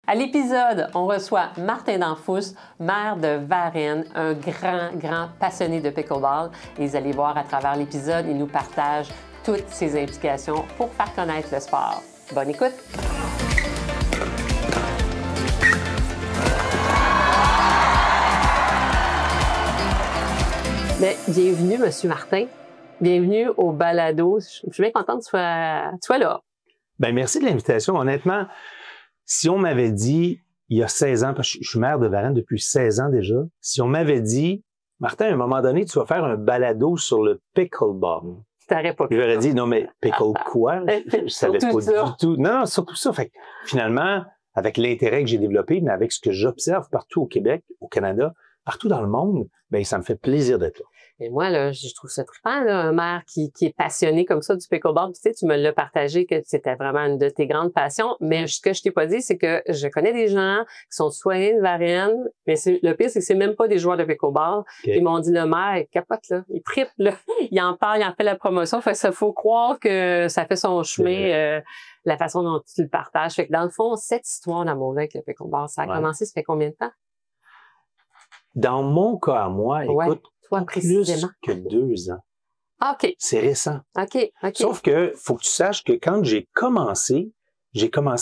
À l'épisode, on reçoit Martin Danfous, maire de Varennes, un grand passionné de pickleball. Et vous allez voir à travers l'épisode, il nous partage toutes ses implications pour faire connaître le sport. Bonne écoute! Bien, bienvenue, Monsieur Martin. Bienvenue au balado. Je suis bien contente que tu sois là. Bien, merci de l'invitation. Honnêtement, si on m'avait dit, il y a 16 ans, parce que je suis maire de Varennes depuis 16 ans déjà, si on m'avait dit, Martin, à un moment donné, tu vas faire un balado sur le pickleball. T'aurais pas cru. J'aurais dit, non, mais pickle quoi? Je savais pas du tout. Non, surtout ça. Fait que, finalement, avec l'intérêt que j'ai développé, mais avec ce que j'observe partout au Québec, au Canada, partout dans le monde, bien, ça me fait plaisir d'être là. Et moi, là, je trouve ça trippant, là, un maire qui est passionné comme ça du pickleball. Tu sais, tu me l'as partagé que c'était vraiment une de tes grandes passions. Mais ce que je t'ai pas dit, c'est que je connais des gens qui sont citoyens de Varennes, mais le pire, c'est que c'est même pas des joueurs de pickleball. Okay. Ils m'ont dit, le maire, il capote, là. Il trippe, là. Il en parle, il en fait la promotion. Fait que ça, faut croire que ça fait son chemin, la façon dont tu le partages. Fait que dans le fond, cette histoire d'amour avec le pickleball, ça a commencé, ça fait combien de temps? Dans mon cas à moi, écoute, toi, plus que 2 ans. Ah, OK. C'est récent. OK. Sauf que, faut que tu saches que quand j'ai commencé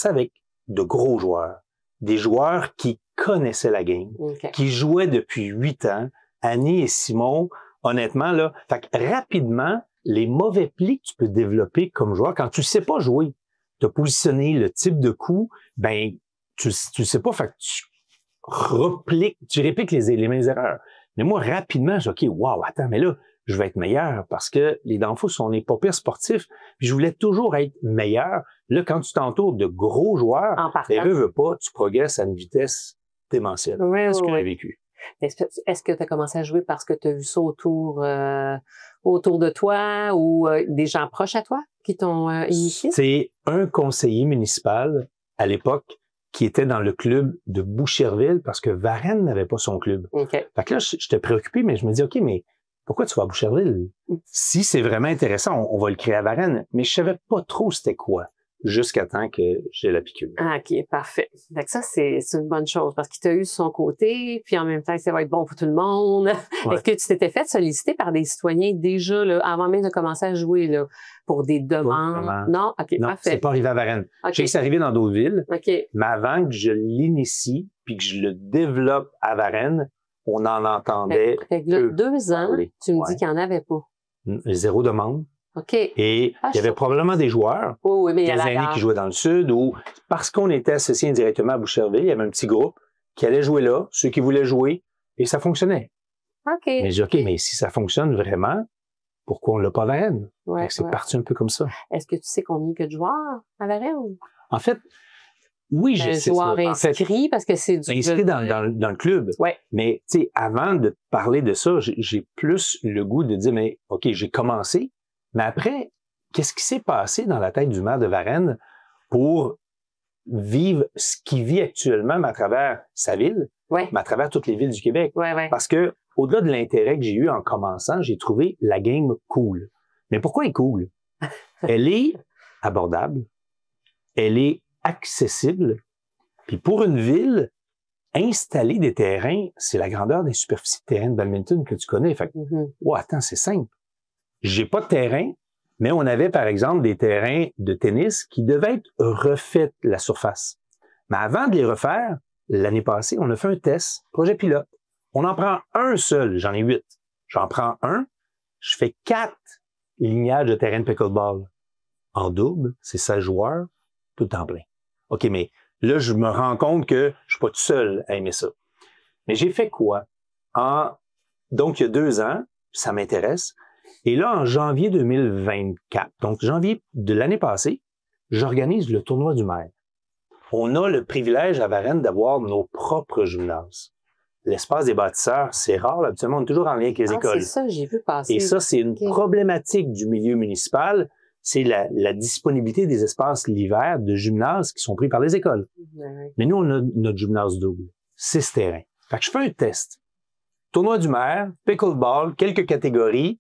avec de gros joueurs. Des joueurs qui connaissaient la game, qui jouaient depuis 8 ans. Annie et Simon, honnêtement, là, fait que rapidement, les mauvais plis que tu peux développer comme joueur, quand tu sais pas jouer, te positionner, le type de coup, ben, tu sais pas, fait que tu répliques les mêmes erreurs. Mais moi, rapidement, j'ai dit, OK, wow, attends, mais là, je vais être meilleur parce que les Danfous, on n'est pas pire sportifs. Puis je voulais toujours être meilleur. Là, quand tu t'entoures de gros joueurs, ben, veux pas, tu progresses à une vitesse démentielle. C'est ce que j'ai vécu. Est-ce que tu as commencé à jouer parce que tu as vu ça autour de toi ou des gens proches à toi qui t'ont initié? C'est un conseiller municipal à l'époque qui était dans le club de Boucherville parce que Varennes n'avait pas son club. Fait que là, j'étais préoccupé, mais je me dis, OK, mais pourquoi tu vas à Boucherville? Si c'est vraiment intéressant, on va le créer à Varennes. Mais je savais pas trop c'était quoi jusqu'à temps que j'ai la piqûre. Ah, OK, parfait. Fait que ça, c'est une bonne chose parce qu'il t'a eu de son côté, puis en même temps, ça va être bon pour tout le monde. Est-ce que tu t'étais fait solliciter par des citoyens déjà, là, avant même de commencer à jouer, là, pour des demandes? Non? OK, non, parfait. C'est pas arrivé à Varennes. Je sais que c'est arrivé dans d'autres villes, mais avant que je l'initie puis que je le développe à Varennes, on en entendait. Fait que là, 2 ans, tu me dis qu'il n'y en avait pas. Zéro demande. OK. Et il y avait probablement des joueurs, des aînés qui jouaient dans le sud, ou parce qu'on était associés indirectement à Boucherville, il y avait un petit groupe qui allait jouer là, ceux qui voulaient jouer, et ça fonctionnait. OK. Mais j'ai dit, OK, mais si ça fonctionne vraiment, pourquoi on l'a pas à Varennes? C'est parti un peu comme ça. Est-ce que tu sais combien de joueurs à Varennes? En fait, oui, je sais. Joueurs inscrits, parce que c'est du... Inscrits dans le club. Ouais. Mais, tu sais, avant de parler de ça, j'ai plus le goût de dire, mais OK, j'ai commencé, mais après, qu'est-ce qui s'est passé dans la tête du maire de Varennes pour vivre ce qu'il vit actuellement, mais à travers sa ville, mais à travers toutes les villes du Québec? Parce que, au-delà de l'intérêt que j'ai eu en commençant, j'ai trouvé la game cool. Mais pourquoi elle est cool? Elle est abordable, elle est accessible, puis pour une ville, installer des terrains, c'est la grandeur des superficies de terrain de badminton que tu connais. Fait que, attends, c'est simple. J'ai pas de terrain, mais on avait, par exemple, des terrains de tennis qui devaient être refaits la surface. Mais avant de les refaire, l'année passée, on a fait un test, projet pilote. On en prend un seul, j'en ai 8. J'en prends un, je fais 4 lignages de terrain de pickleball. En double, c'est 16 joueurs, tout en plein. OK, mais là, je me rends compte que je suis pas tout seul à aimer ça. Mais j'ai fait quoi? Donc, il y a 2 ans, ça m'intéresse. Et là, en janvier 2024, donc janvier de l'année passée, j'organise le tournoi du maire. On a le privilège à Varennes d'avoir nos propres gymnases. L'espace des bâtisseurs, c'est rare. Là, habituellement, on est toujours en lien avec les écoles. C'est ça, j'ai vu passer. Et ça, c'est une problématique du milieu municipal. C'est la disponibilité des espaces l'hiver de gymnases qui sont pris par les écoles. Mais nous, on a notre gymnase double. 6 terrains. Fait que je fais un test. Tournoi du maire, pickleball, quelques catégories.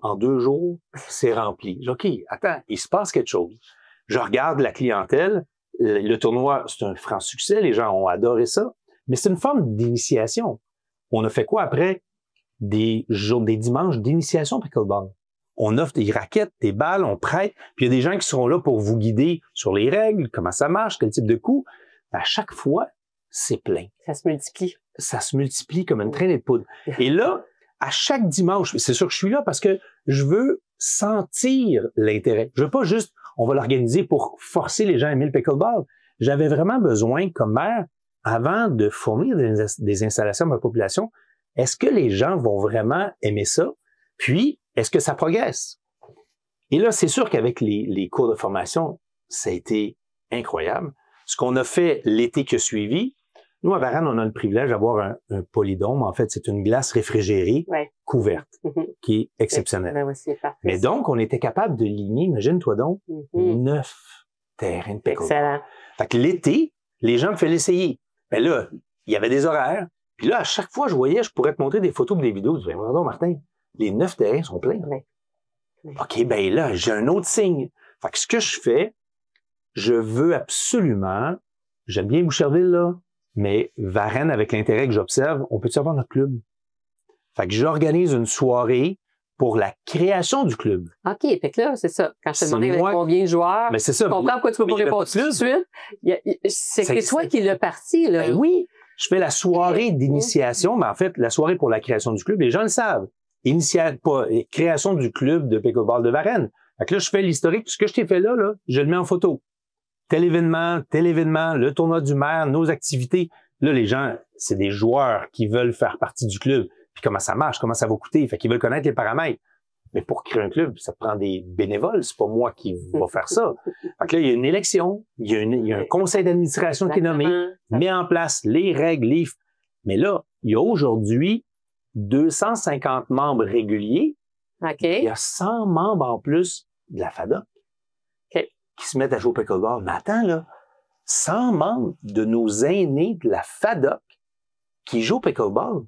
En 2 jours, c'est rempli. Je dis, OK, attends, il se passe quelque chose. Je regarde la clientèle. Le tournoi, c'est un franc succès. Les gens ont adoré ça. Mais c'est une forme d'initiation. On a fait quoi après? Des dimanches d'initiation pickleball. On offre des raquettes, des balles, on prête. Puis il y a des gens qui seront là pour vous guider sur les règles, comment ça marche, quel type de coup. À chaque fois, c'est plein. Ça se multiplie. Ça se multiplie comme une traînée de poudre. Et là, à chaque dimanche, c'est sûr que je suis là parce que je veux sentir l'intérêt. Je veux pas juste, on va l'organiser pour forcer les gens à aimer le pickleball. J'avais vraiment besoin, comme maire, avant de fournir des installations à ma population, est-ce que les gens vont vraiment aimer ça? Puis, est-ce que ça progresse? Et là, c'est sûr qu'avec les cours de formation, ça a été incroyable. Ce qu'on a fait l'été qui a suivi, nous, à Varennes, on a le privilège d'avoir un polydôme. En fait, c'est une glace réfrigérée couverte, qui est exceptionnelle. Mais donc, on était capable de ligner, imagine-toi donc, 9 terrains de pickleball. Excellent. Fait que l'été, les gens me faisaient l'essayer. Ben là, il y avait des horaires. Puis là, à chaque fois, je voyais, je pourrais te montrer des photos ou des vidéos. Je disais, pardon, Martin, les 9 terrains sont pleins. OK, ben là, j'ai un autre signe. Fait que ce que je fais, je veux absolument, j'aime bien Boucherville, là, mais Varennes, avec l'intérêt que j'observe, on peut-tu avoir notre club? Fait que j'organise une soirée pour la création du club. OK, fait que là, c'est ça. Quand je te demandais combien de joueurs, mais c'est ça. Je comprends pourquoi tu peux pas répondre tout de suite. C'est toi qui l'as parti, là. Ben oui, je fais la soirée d'initiation, mais en fait, la soirée pour la création du club, les gens le savent. Création du club de pickleball de Varennes. Fait que là, je fais l'historique. Tout ce que je t'ai fait là, je le mets en photo. Tel événement, le tournoi du maire, nos activités. Là, les gens, c'est des joueurs qui veulent faire partie du club. Puis comment ça marche, comment ça va coûter. Fait qu'ils veulent connaître les paramètres. Mais pour créer un club, ça prend des bénévoles. C'est pas moi qui va faire ça. Fait que là, il y a une élection. Il y a un conseil d'administration qui est nommé, met en place les règles, Mais là, il y a aujourd'hui 250 membres réguliers. Okay. Il y a 100 membres en plus de la FADOC qui se mettent à jouer au pickleball. Mais attends, là, 100 membres de nos aînés de la FADOC qui jouent au pickleball.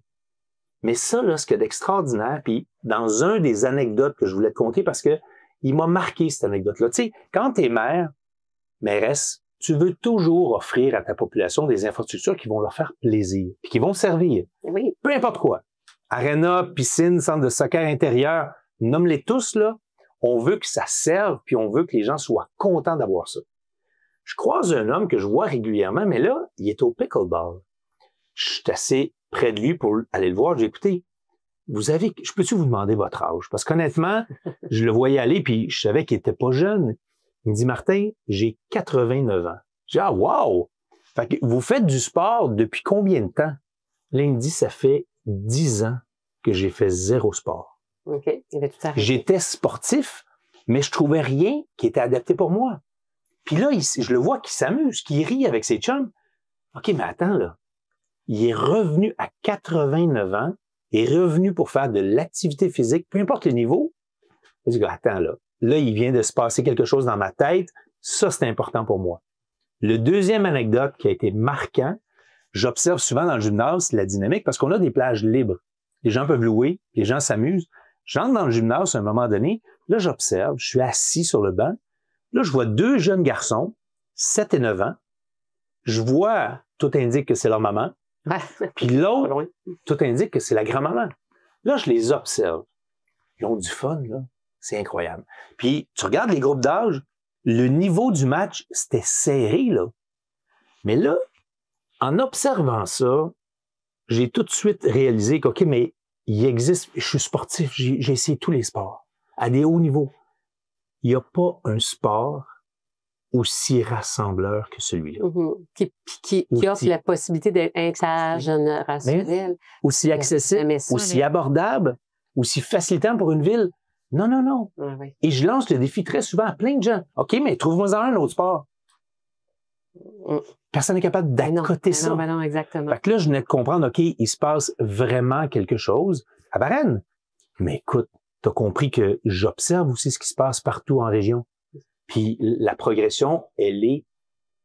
Mais ça, là, ce qu'il y a d'extraordinaire, puis dans un des anecdotes que je voulais te conter, parce que il m'a marqué cette anecdote-là. Tu sais, quand t'es mairesse, tu veux toujours offrir à ta population des infrastructures qui vont leur faire plaisir, puis qui vont servir. Oui. Peu importe quoi. Aréna, piscine, centre de soccer intérieur, nomme-les tous, là. On veut que ça serve, puis on veut que les gens soient contents d'avoir ça. Je croise un homme que je vois régulièrement, mais là, il est au pickleball. Je suis assez près de lui pour aller le voir. J'ai écouté, je peux-tu vous demander votre âge? Parce qu'honnêtement, je le voyais aller, puis je savais qu'il était pas jeune. Il me dit, Martin, j'ai 89 ans. J'ai dit, ah, wow! Fait que vous faites du sport depuis combien de temps? Là, il me dit, ça fait 10 ans que j'ai fait 0 sport. OK. Il avait tout arrêté. J'étais sportif, mais je trouvais rien qui était adapté pour moi. Puis là, je le vois qui s'amuse, qui rit avec ses chums. OK, mais attends, là. Il est revenu à 89 ans, est revenu pour faire de l'activité physique, peu importe le niveau. Je dis, attends, là. Là, il vient de se passer quelque chose dans ma tête. Ça, c'est important pour moi. Le deuxième anecdote qui a été marquant, j'observe souvent dans le gymnase la dynamique parce qu'on a des plages libres. Les gens peuvent louer, les gens s'amusent. J'entre dans le gymnase à un moment donné, là, j'observe, je suis assis sur le banc. Là, je vois 2 jeunes garçons, 7 et 9 ans. Je vois, tout indique que c'est leur maman. Puis l'autre, tout indique que c'est la grand-maman. Là, je les observe. Ils ont du fun, là. C'est incroyable. Puis, tu regardes les groupes d'âge, le niveau du match, c'était serré, là. Mais là, en observant ça, j'ai tout de suite réalisé qu'OK, mais il existe, je suis sportif, j'ai essayé tous les sports, à des hauts niveaux. Il n'y a pas un sport aussi rassembleur que celui-là. Qui offre la possibilité d'être intergénérationnel. Aussi accessible, aussi abordable, aussi facilitant pour une ville. Non, non, non. Oui. Et je lance le défi très souvent à plein de gens. OK, mais trouve-moi un autre sport. Personne n'est capable d'accoter ça. Non, exactement. Fait que là, je venais de comprendre, OK, il se passe vraiment quelque chose à Varennes. Mais écoute, tu as compris que j'observe aussi ce qui se passe partout en région. Puis la progression, elle est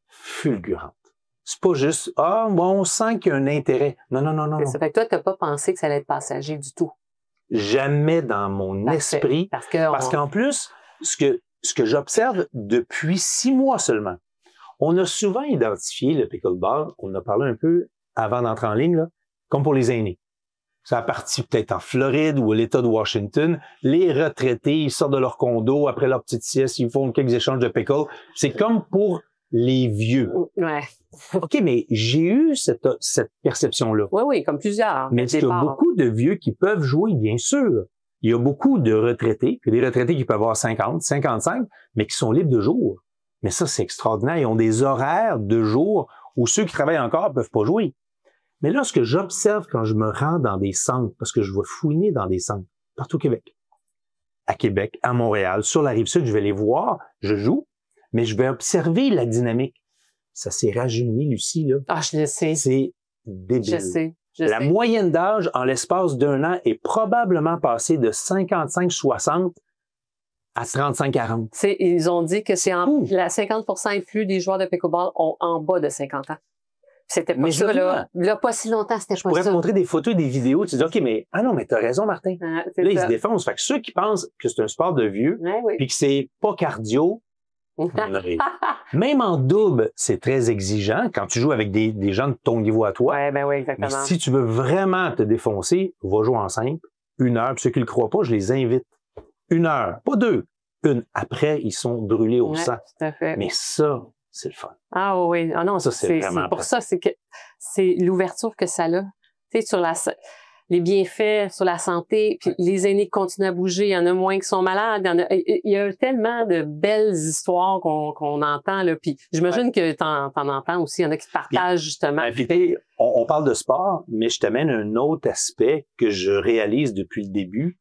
fulgurante. C'est pas juste, on sent qu'il y a un intérêt. Non, non, non, non. Ça fait que toi, tu n'as pas pensé que ça allait être passager du tout. Jamais dans mon esprit. Parce qu'en plus, ce que j'observe depuis 6 mois seulement, On a souvent identifié le pickleball, on en a parlé un peu avant d'entrer en ligne, là, comme pour les aînés. Ça a parti peut-être en Floride ou à l'État de Washington. Les retraités, ils sortent de leur condo après leur petite sieste, ils font quelques échanges de pickle. C'est comme pour les vieux. Ouais. OK, mais j'ai eu cette perception-là. Oui, oui, comme plusieurs. Mais il y a beaucoup de vieux qui peuvent jouer, bien sûr. Il y a beaucoup de retraités, puis des retraités qui peuvent avoir 50, 55, mais qui sont libres de jour. Mais ça, c'est extraordinaire. Ils ont des horaires de jour où ceux qui travaillent encore peuvent pas jouer. Mais là, ce que j'observe quand je me rends dans des centres, parce que je vais fouiner dans des centres, partout au Québec. À Québec, à Montréal, sur la Rive-Sud, je vais les voir, je joue, mais je vais observer la dynamique. Ça s'est rajeuni, Lucie, là. Ah, je le sais. C'est débile. Je sais. La moyenne d'âge, en l'espace d'un an, est probablement passée de 55-60 à 35-40. Ils ont dit que c'est la 50% et plus des joueurs de pickleball ont en bas de 50 ans. C'était pas ça, là. Là, pas si longtemps, c'était pas ça. Je pourrais te montrer des photos et des vidéos. Tu dis, OK, mais, ah non, mais t'as raison, Martin. Là, ils se défoncent. Fait que ceux qui pensent que c'est un sport de vieux, puis que c'est pas cardio, même en double, c'est très exigeant quand tu joues avec des gens de ton niveau à toi. Oui, exactement. Mais si tu veux vraiment te défoncer, va jouer en simple, 1 heure. Puis ceux qui le croient pas, je les invite. 1 heure, pas 2. 1. Après, ils sont brûlés au sang. Tout à fait. Mais ça, c'est le fun. Ah oui, ah non, ça, c'est vraiment pour ça, c'est que c'est l'ouverture que ça a. Tu sais, sur les bienfaits sur la santé, puis les aînés qui continuent à bouger, il y en a moins qui sont malades, il y a tellement de belles histoires qu'on entend, là, puis j'imagine que t'en entends aussi, il y en a qui te partagent justement. Puis, on parle de sport, mais je t'amène un autre aspect que je réalise depuis le début.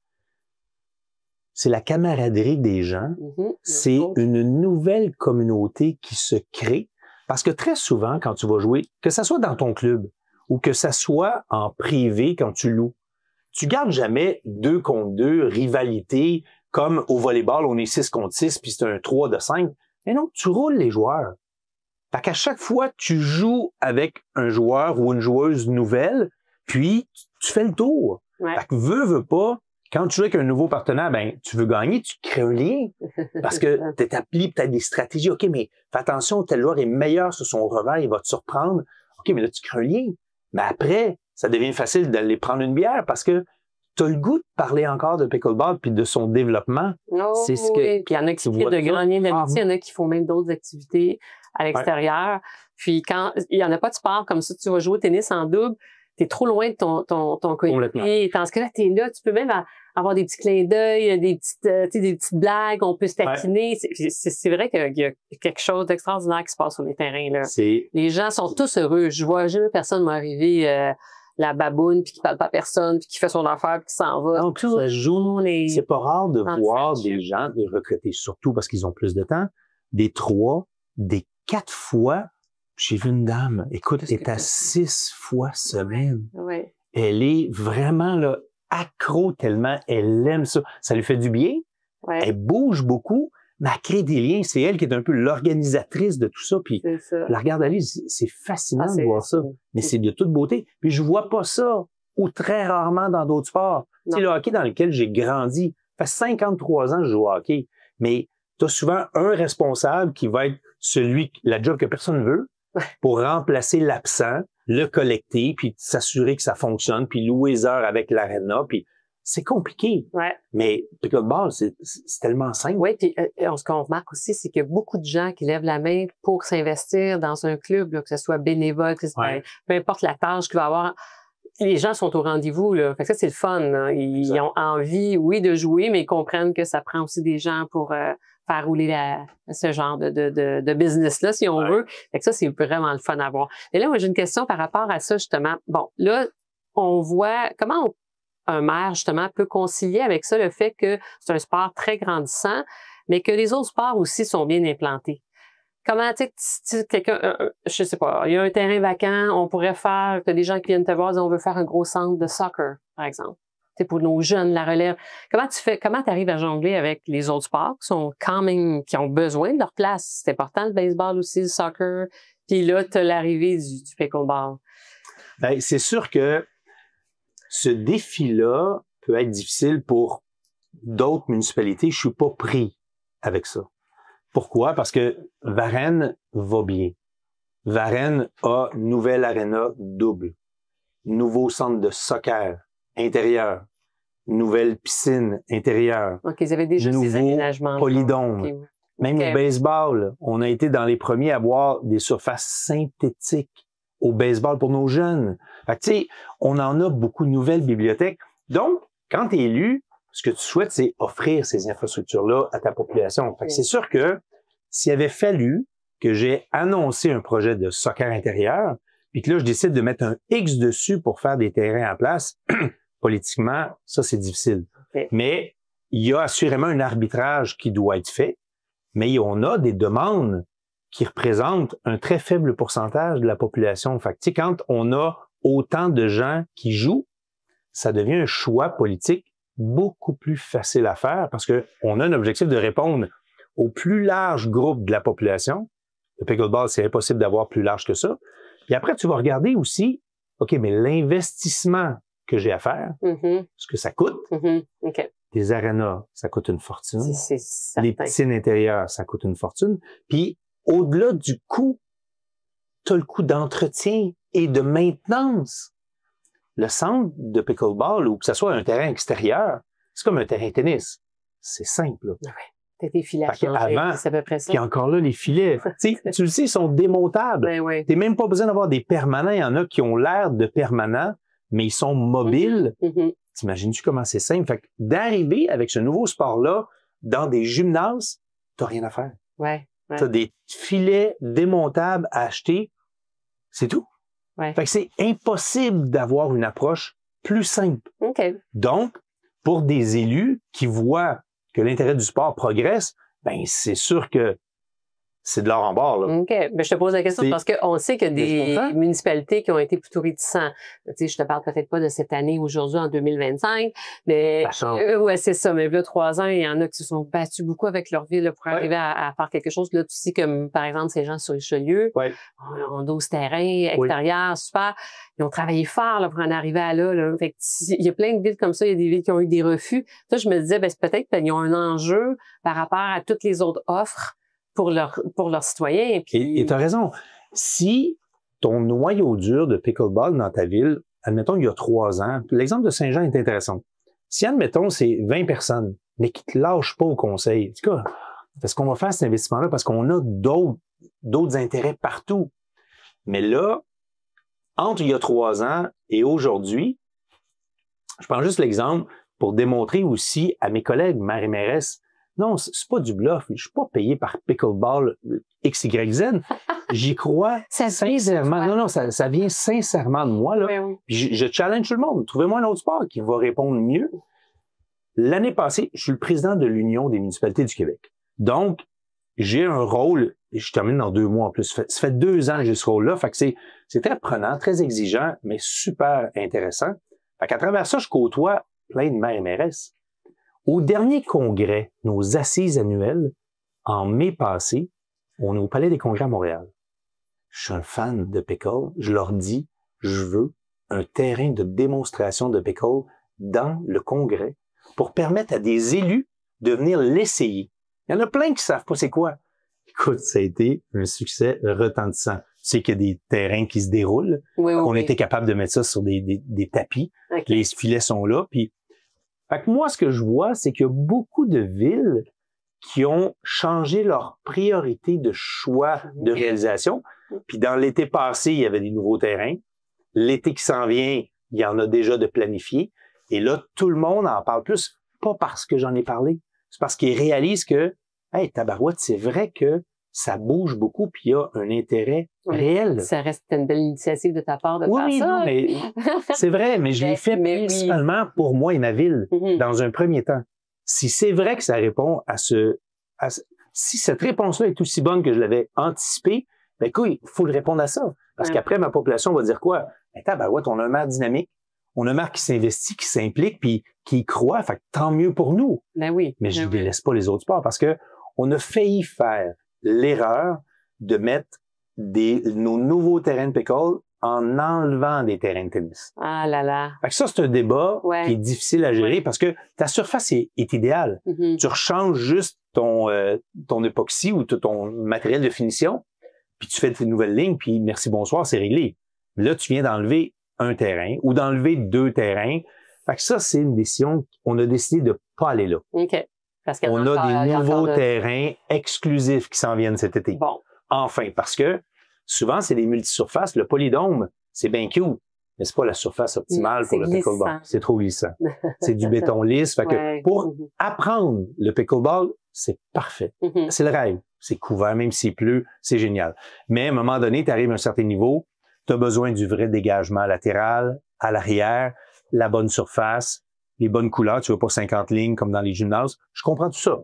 C'est la camaraderie des gens. C'est une nouvelle communauté qui se crée. Parce que très souvent, quand tu vas jouer, que ça soit dans ton club ou que ça soit en privé quand tu loues, tu gardes jamais 2 contre 2, rivalité, comme au volleyball, on est 6 contre 6, puis c'est un 3 de 5. Mais non, tu roules les joueurs. Fait qu'à chaque fois, tu joues avec un joueur ou une joueuse nouvelle, puis tu fais le tour. Fait que veux pas, quand tu joues avec un nouveau partenaire, ben, tu veux gagner, tu crées un lien. Parce que tu établis peut-être des stratégies. OK, mais fais attention, tel joueur est meilleur sur son revers, il va te surprendre. OK, mais là, tu crées un lien. Mais après, ça devient facile d'aller prendre une bière parce que tu as le goût de parler encore de pickleball puis de son développement. C'est ce que. Puis il y en a qui créent de grands liens d'amitié, il y en a qui font même d'autres activités à l'extérieur. Puis quand il y en a pas de sport comme ça, tu vas jouer au tennis en double, t'es trop loin de ton coéquipier. Tandis que là, t'es là, tu peux même avoir des petits clins d'œil, des petites blagues, on peut se taquiner. C'est vrai qu'il y a quelque chose d'extraordinaire qui se passe sur les terrains, là. Les gens sont tous heureux. Je vois jamais personne m'arriver la baboune puis qui parle pas à personne puis qui fait son affaire puis qui s'en va. Donc, ça joue. C'est pas rare de voir des gens, des retraités, surtout parce qu'ils ont plus de temps, des 3, des 4 fois. J'ai vu une dame, écoute, elle est à 6 fois semaine. Ouais. Elle est vraiment là accro tellement elle aime ça. Ça lui fait du bien. Ouais. Elle bouge beaucoup, mais elle crée des liens. C'est elle qui est un peu l'organisatrice de tout ça. Puis la regarde aller, c'est fascinant de voir ça. Mais c'est de toute beauté. Puis je vois pas ça ou très rarement dans d'autres sports. Tu sais, le hockey dans lequel j'ai grandi, ça fait 53 ans que je joue au hockey. Mais tu as souvent un responsable qui va être la job que personne veut, pour remplacer l'absent, le collecter, puis s'assurer que ça fonctionne, puis louer les heures avec l'aréna, puis c'est compliqué. Ouais. Mais pickleball, c'est tellement simple. Oui, puis ce qu'on remarque aussi, c'est qu'il y a beaucoup de gens qui lèvent la main pour s'investir dans un club, là, que ce soit bénévole, que peu importe la tâche qu'il va avoir. Les gens sont au rendez-vous, là. Fait que ça, c'est le fun, là. Ils ont envie, oui, de jouer, mais ils comprennent que ça prend aussi des gens pour faire rouler ce genre de business-là, si on veut. Fait que ça, c'est vraiment le fun à voir. Et là, moi, j'ai une question par rapport à ça, justement. Bon, là, on voit comment un maire, justement, peut concilier avec ça le fait que c'est un sport très grandissant, mais que les autres sports aussi sont bien implantés. Comment, tu sais, quelqu'un, je sais pas, il y a un terrain vacant, on pourrait faire, t'as des gens qui viennent te voir, disent, on veut faire un gros centre de soccer, par exemple. Tu sais, pour nos jeunes, la relève. Comment t'arrives à jongler avec les autres sports qui sont quand même, qui ont besoin de leur place? C'est important, le baseball aussi, le soccer. Puis là, t'as l'arrivée du pickleball. Ben, c'est sûr que ce défi-là peut être difficile pour d'autres municipalités. Je suis pas pris avec ça. Pourquoi? Parce que Varennes va bien. Varennes a nouvelle aréna double, nouveau centre de soccer intérieur, nouvelle piscine intérieure, OK, ils avaient déjà ces nouveau aménagements. polydôme. Okay. Même au baseball, on a été dans les premiers à avoir des surfaces synthétiques au baseball pour nos jeunes. Fait que, tu sais, on en a beaucoup de nouvelles bibliothèques. Donc, quand tu es élu, ce que tu souhaites, c'est offrir ces infrastructures-là à ta population. Fait que c'est sûr que s'il avait fallu que j'ai annoncé un projet de soccer intérieur, puis que là, je décide de mettre un X dessus pour faire des terrains en place, politiquement, ça, c'est difficile. Okay. Mais il y a assurément un arbitrage qui doit être fait, mais on a des demandes qui représentent un très faible pourcentage de la population. Fait que, tu sais, quand on a autant de gens qui jouent, ça devient un choix politique beaucoup plus facile à faire parce que on a un objectif de répondre au plus large groupe de la population. Le pickleball, c'est impossible d'avoir plus large que ça. Puis après, tu vas regarder aussi, OK, mais l'investissement que j'ai à faire, ce que ça coûte. Okay. Des arénas, ça coûte une fortune. C'est les piscines intérieures, ça coûte une fortune. Puis, au-delà du coût, tu as le coût d'entretien et de maintenance. Le centre de pickleball, ou que ce soit un terrain extérieur, c'est comme un terrain de tennis. C'est simple. Là. Ouais. T'as tes filets à changer, avant, c'est à peu près ça. Puis encore là, les filets, tu le sais, ils sont démontables. Ben oui. T'as même pas besoin d'avoir des permanents. Il y en a qui ont l'air de permanents, mais ils sont mobiles. T'imagines-tu comment c'est simple? Fait que d'arriver avec ce nouveau sport-là dans des gymnases, t'as rien à faire. Ouais. T'as des filets démontables à acheter. C'est tout. Ouais. Fait que c'est impossible d'avoir une approche plus simple. Okay. Donc, pour des élus qui voient que l'intérêt du sport progresse, ben c'est sûr que c'est de l'or en barre. Là. OK. Ben, je te pose la question parce qu'on sait qu'il y a des municipalités qui ont été plutôt réticents. Tu sais, je te parle peut-être pas de cette année, aujourd'hui, en 2025, mais ouais, c'est ça. Mais là, 3 ans, il y en a qui se sont battus beaucoup avec leur ville là, pour arriver à faire quelque chose. Là, tu sais, comme par exemple, ces gens sur Richelieu, ont 12 terrains extérieurs, super. Ils ont travaillé fort là, pour en arriver à là. Fait que, il y a plein de villes comme ça, il y a des villes qui ont eu des refus. Ça, je me disais, ben, c'est peut-être qu'ils ont un enjeu par rapport à toutes les autres offres pour leurs citoyens. Puis... Et tu as raison. Si ton noyau dur de pickleball dans ta ville, admettons, il y a 3 ans, l'exemple de Saint-Jean est intéressant. Si, admettons, c'est 20 personnes, mais qui te lâchent pas au conseil, en tout cas, est-ce qu'on va faire cet investissement-là parce qu'on a d'autres intérêts partout? Mais là, entre il y a 3 ans et aujourd'hui, je prends juste l'exemple pour démontrer aussi à mes collègues maires et mairesses, non, c'est pas du bluff. Je suis pas payé par Pickleball XYZ. J'y crois sincèrement. Non, ça vient sincèrement de moi. Là. Oui. Puis je challenge tout le monde. Trouvez-moi un autre sport qui va répondre mieux. L'année passée, je suis le président de l'Union des municipalités du Québec. Donc, j'ai un rôle, et je termine dans 2 mois en plus. Ça fait 2 ans que j'ai ce rôle-là. Fait que c'est très prenant, très exigeant, mais super intéressant. Fait qu'à travers ça, je côtoie plein de maires et mairesses. Au dernier congrès, nos assises annuelles, en mai passé, on est au Palais des Congrès à Montréal. Je suis un fan de pickle. Je leur dis, je veux un terrain de démonstration de pickle dans le congrès pour permettre à des élus de venir l'essayer. Il y en a plein qui savent pas c'est quoi. Écoute, ça a été un succès retentissant. Tu sais qu'il y a des terrains qui se déroulent. On était capable de mettre ça sur des tapis. Okay. Les filets sont là, puis fait que moi, ce que je vois, c'est qu'il y a beaucoup de villes qui ont changé leur priorité de choix de réalisation. Puis dans l'été passé, il y avait des nouveaux terrains. L'été qui s'en vient, il y en a déjà de planifiés. Et là, tout le monde en parle plus, pas parce que j'en ai parlé, c'est parce qu'ils réalisent que, hey, tabarouette, c'est vrai que ça bouge beaucoup, puis il y a un intérêt réel. Ça reste une belle initiative de ta part de faire ça. Oui, non, mais c'est vrai, mais je l'ai fait principalement pour moi et ma ville, dans un premier temps. Si c'est vrai que ça répond si cette réponse-là est aussi bonne que je l'avais anticipée, ben écoute, il faut le répondre à ça. Parce qu'après, ma population va dire quoi? Ben, tabarouette, on a un maire dynamique, on a un maire qui s'investit, qui s'implique, puis qui y croit, fait que tant mieux pour nous. Ben oui. Mais je ne délaisse pas les autres sports parce que on a failli faire l'erreur de mettre nos nouveaux terrains de pickle en enlevant des terrains de tennis. Ah là là. Fait que ça, c'est un débat qui est difficile à gérer parce que ta surface est idéale. Tu rechanges juste ton époxy ou ton matériel de finition, puis tu fais tes nouvelles lignes, puis merci, bonsoir, c'est réglé. Là, tu viens d'enlever un terrain ou d'enlever 2 terrains. Fait que ça, c'est une décision. On a décidé de pas aller là. OK. Parce on a des nouveaux terrains exclusifs qui s'en viennent cet été. Bon. Enfin, parce que souvent, c'est des multisurfaces. Le polydôme, c'est bien cute, mais c'est pas la surface optimale pour le pickleball. C'est trop glissant. C'est du béton lisse. Fait que pour apprendre le pickleball, c'est parfait. C'est le rêve. C'est couvert, même s'il pleut, c'est génial. Mais à un moment donné, tu arrives à un certain niveau, tu as besoin du vrai dégagement latéral, à l'arrière, la bonne surface, les bonnes couleurs. Tu veux pas 50 lignes comme dans les gymnases. Je comprends tout ça.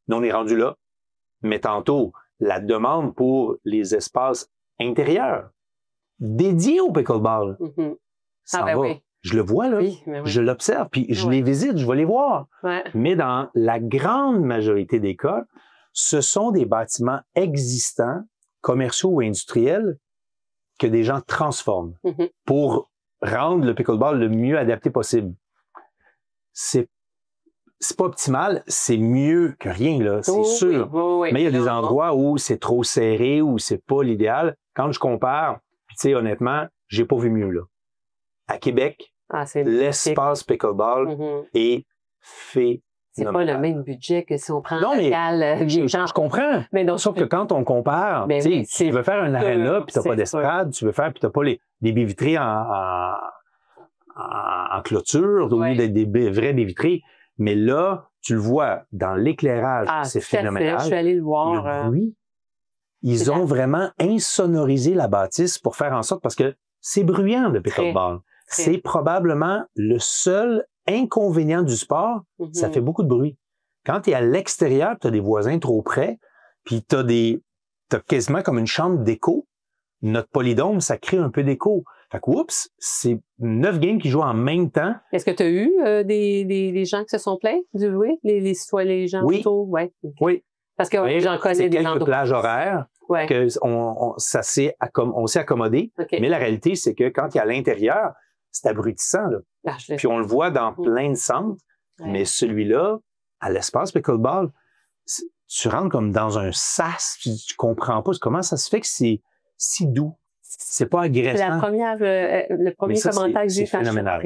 Nous, on est rendu là. Mais tantôt, la demande pour les espaces intérieurs dédiés au pickleball, ça va. Oui. Je le vois, là. Oui. Je l'observe, puis je les visite, je vais les voir. Mais dans la grande majorité des cas, ce sont des bâtiments existants, commerciaux ou industriels, que des gens transforment pour rendre le pickleball le mieux adapté possible. C'est pas optimal, c'est mieux que rien, là, c'est sûr. Mais il y a des endroits où c'est trop serré, où c'est pas l'idéal. Quand je compare, puis tu sais, honnêtement, j'ai pas vu mieux, là. À Québec, l'espace pickleball est fait. C'est pas le même budget que si on prend je comprends. Mais donc, sauf que quand on compare, tu veux faire un aréna, puis t'as pas d'estrade, tu veux faire, puis t'as pas des baies vitrées en clôture, au lieu d'être des vraies baies vitrées. Mais là, tu le vois dans l'éclairage, c'est phénoménal. Je suis allée le voir. Le bruit. Ils ont vraiment insonorisé la bâtisse pour faire en sorte, parce que c'est bruyant, le pickleball. C'est probablement le seul inconvénient du sport, ça fait beaucoup de bruit. Quand tu es à l'extérieur, tu as des voisins trop près, puis t'as quasiment comme une chambre d'écho. Notre polydôme, ça crée un peu d'écho. Fait que, oups, c'est 9 games qui jouent en même temps. Est-ce que tu as eu des gens qui se sont plaints du bruit? Les gens autour? Ouais. Oui. Parce que j'en connais des quelques plages horaires que on s'est accommodé. Mais la réalité, c'est que quand il y a à l'intérieur, c'est abrutissant, là. Puis on le voit dans plein de centres, mais celui-là, à l'espace pickleball, tu rentres comme dans un sas, puis tu comprends pas comment ça se fait que c'est si doux. C'est pas agressant. C'est le premier commentaire que j'ai fait. Phénoménal.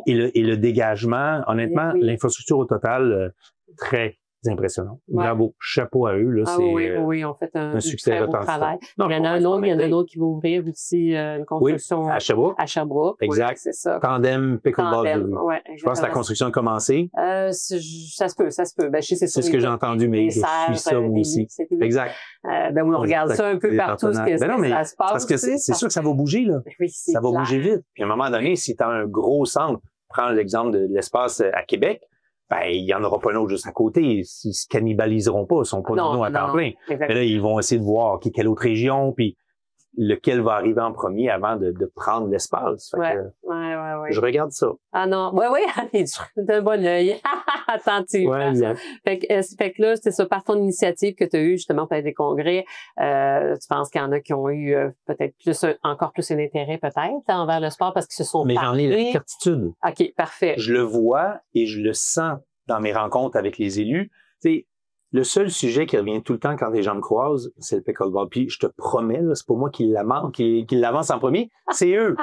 Et le dégagement, honnêtement, l'infrastructure au total, très impressionnant. Bravo. Chapeau à eux. Là, oui, on fait un succès retentissant. Il y en a un autre qui va ouvrir aussi une construction à Sherbrooke. À Sherbrooke. Exact. C'est ça. Tandem Pickleball. Je pense que la construction a commencé. Ça se peut. C'est ce que j'ai entendu, mais je suis ça moi aussi. Exact. On regarde ça un peu partout, ce que ça se passe. Parce que c'est sûr que ça va bouger, là. Ça va bouger vite. Puis à un moment donné, si tu as un gros centre, prends l'exemple de l'espace à Québec, il y en aura pas un autre juste à côté. Ils se cannibaliseront pas, ils sont pas nous à temps plein. Mais là, ils vont essayer de voir quelle autre région, puis lequel va arriver en premier avant de prendre l'espace. Je regarde ça. Ah non, d'un bon œil. Attentif. Fait que là, c'est ça, par ton initiative que tu as eu justement pour des congrès, tu penses qu'il y en a qui ont eu peut-être encore plus un intérêt peut-être envers le sport parce qu'ils se sont Mais j'en ai la certitude. OK, parfait. Je le vois et je le sens dans mes rencontres avec les élus. Tu sais, le seul sujet qui revient tout le temps quand les gens me croisent, c'est le pickleball. Puis je te promets, là, c'est pas moi qui l'avance en premier, c'est eux.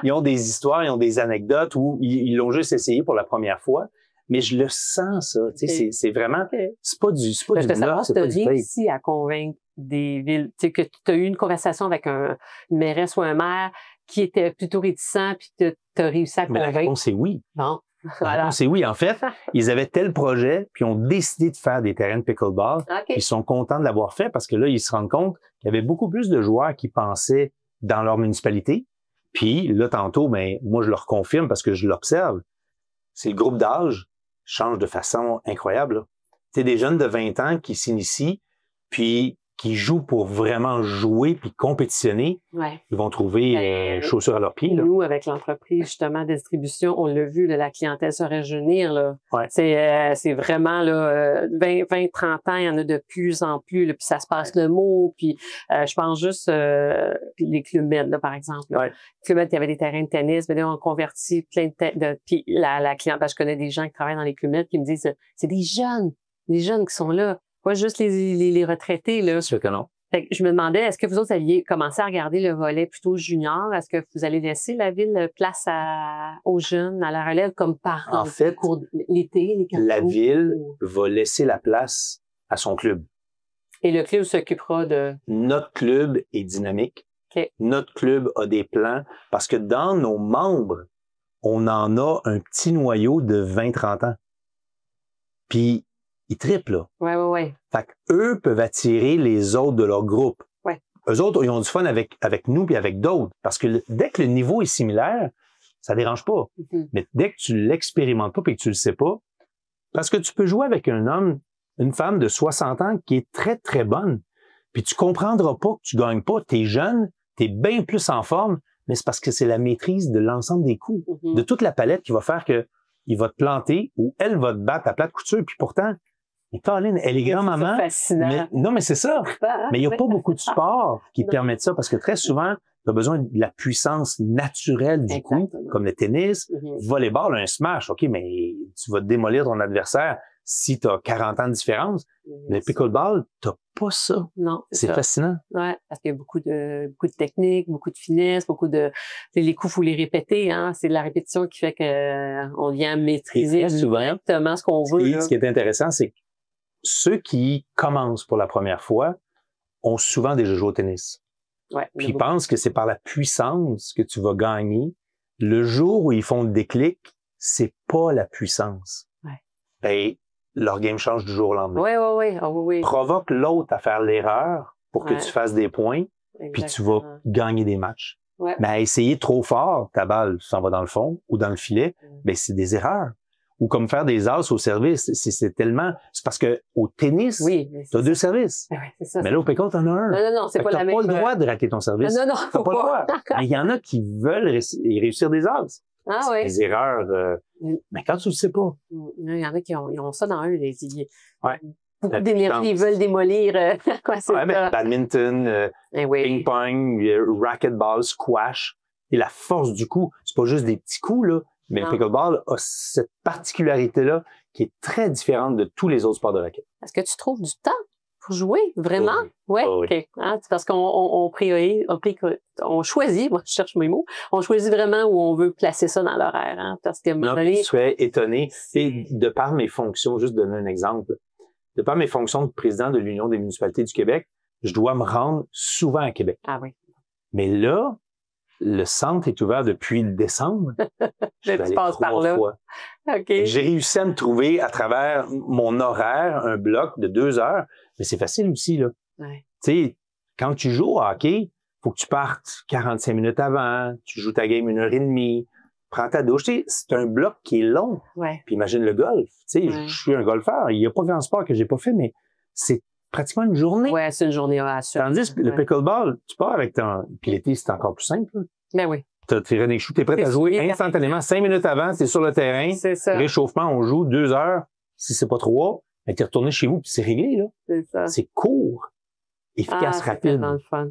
Ils ont des histoires, ils ont des anecdotes où ils l'ont juste essayé pour la première fois. Mais je le sens, ça. Tu sais, c'est vraiment, c'est pas du bluff, c'est pas du fake. Ici à convaincre des villes, tu sais, que tu as eu une conversation avec une mairesse ou un maire qui était plutôt réticent puis tu as réussi à convaincre. Mais la réponse est oui. Bon. La réponse est oui. En fait, ils avaient tel projet, puis ont décidé de faire des terrains de pickleball. Ils sont contents de l'avoir fait parce que là, ils se rendent compte qu'il y avait beaucoup plus de joueurs qui pensaient dans leur municipalité. Puis là, tantôt, moi, je leur confirme parce que je l'observe. C'est le groupe d'âge change de façon incroyable. Tu sais, des jeunes de 20 ans qui s'initient, puis qui jouent pour vraiment jouer puis compétitionner, Ouais. ils vont trouver chaussures à leurs pieds. Là. Nous, avec l'entreprise, justement, de distribution, on l'a vu, là, la clientèle se rajeunir, là. Ouais. C'est vraiment, là, 20, 30 ans, il y en a de plus en plus, là, puis ça se passe le mot, puis je pense juste, puis les Club Med, là, par exemple. Là. Ouais. Club Med, il y avait des terrains de tennis, mais là, on convertit plein de puis la cliente, parce que je connais des gens qui travaillent dans les Club Med qui me disent, c'est des jeunes qui sont là. Pas juste les retraités, là. C'est sûr que non. Fait que je me demandais, est-ce que vous autres aviez commencé à regarder le volet plutôt junior? Est-ce que vous allez laisser la ville place aux jeunes, à la relève, comme par En fait, l'été, les la ville va laisser la place à son club. Et le club s'occupera de... Notre club est dynamique. Okay. Notre club a des plans parce que dans nos membres, on en a un petit noyau de 20-30 ans. Puis, ils triplent, là. Ouais. Fait qu'eux peuvent attirer les autres de leur groupe. Ouais. Eux autres, ils ont du fun avec nous puis avec d'autres. Parce que dès que le niveau est similaire, ça dérange pas. Mm-hmm. Mais dès que tu l'expérimentes pas puis que tu le sais pas, parce que tu peux jouer avec un homme, une femme de 60 ans qui est très, très bonne, puis tu comprendras pas que tu gagnes pas. T'es jeune, t'es bien plus en forme, mais c'est parce que c'est la maîtrise de l'ensemble des coups, de toute la palette qui va faire que il va te planter ou elle va te battre à plate couture, puis pourtant, Caroline, elle est grand-maman. Fascinant. Non, mais c'est ça. Mais il n'y a pas beaucoup de sports qui permettent ça parce que très souvent, tu as besoin de la puissance naturelle du coup, comme le tennis, volleyball, un smash. OK, mais tu vas démolir ton adversaire si tu as 40 ans de différence. Mais le pickleball, tu n'as pas ça. Non. C'est fascinant. Ouais, parce qu'il y a beaucoup de techniques, beaucoup de finesse, beaucoup de... Les coups, il faut les répéter, hein. C'est de la répétition qui fait qu'on vient maîtriser exactement ce qu'on veut. Et ce qui est intéressant, c'est que ceux qui commencent pour la première fois ont souvent déjà joué au tennis. Ouais, puis ils pensent que c'est par la puissance que tu vas gagner. Le jour où ils font le déclic, c'est pas la puissance. Ouais. Ben, leur game change du jour au lendemain. Oui. Provoque l'autre à faire l'erreur pour que tu fasses des points, puis tu vas gagner des matchs. Ouais. Mais à essayer trop fort, ta balle s'en va dans le fond ou dans le filet, ben c'est des erreurs. Ou comme faire des as au service, c'est tellement... C'est parce que au tennis, tu as 2 services. Ouais, c'est ça. Mais là, au péco, tu en as un. Non, c'est pas la même... Tu n'as pas le droit de rater ton service. Non, tu n'as pas le droit. Mais il y en a qui veulent réussir des as. Ah oui. Des erreurs. Mais quand tu ne le sais pas. Il y en a qui ont ça dans eux. Ouais. Beaucoup d'énergie, ils veulent démolir. Badminton, ping-pong, racquetball, squash. Et la force du coup, c'est pas juste des petits coups, là. Mais le pickleball a cette particularité-là qui est très différente de tous les autres sports de raquette. Est-ce que tu trouves du temps pour jouer, vraiment? Oui. OK. Hein, c'est parce qu'on on choisit, moi je cherche mes mots, on choisit vraiment où on veut placer ça dans l'horaire. Hein, parce qu'à un moment donné... Je serais étonné. Et de par mes fonctions, juste donner un exemple, de par mes fonctions de président de l'Union des municipalités du Québec, je dois me rendre souvent à Québec. Ah oui. Mais là, le centre est ouvert depuis décembre. Tu passes par là. Okay. J'ai réussi à me trouver à travers mon horaire un bloc de 2 heures. Mais c'est facile aussi, là. Ouais. Tu sais, quand tu joues au hockey, faut que tu partes 45 minutes avant, tu joues ta game 1h30, prends ta douche. Tu sais, c'est un bloc qui est long. Ouais. Puis imagine le golf. Tu sais, je suis un golfeur. Il n'y a pas grand sport que j'ai pas fait, mais c'est pratiquement une journée. Ouais, c'est une journée à assurer. Tandis que le pickleball, tu pars avec ton... Puis l'été, c'est encore plus simple. Là. Ben oui. Tu as tiré des choux, tu es prêt à jouer instantanément. 5 minutes avant, tu es sur le terrain. C'est ça. Réchauffement, on joue 2 heures. Si c'est pas 3, ben, tu es retourné chez vous puis c'est réglé. Là. C'est ça. C'est court, efficace, rapide. C'est le fun.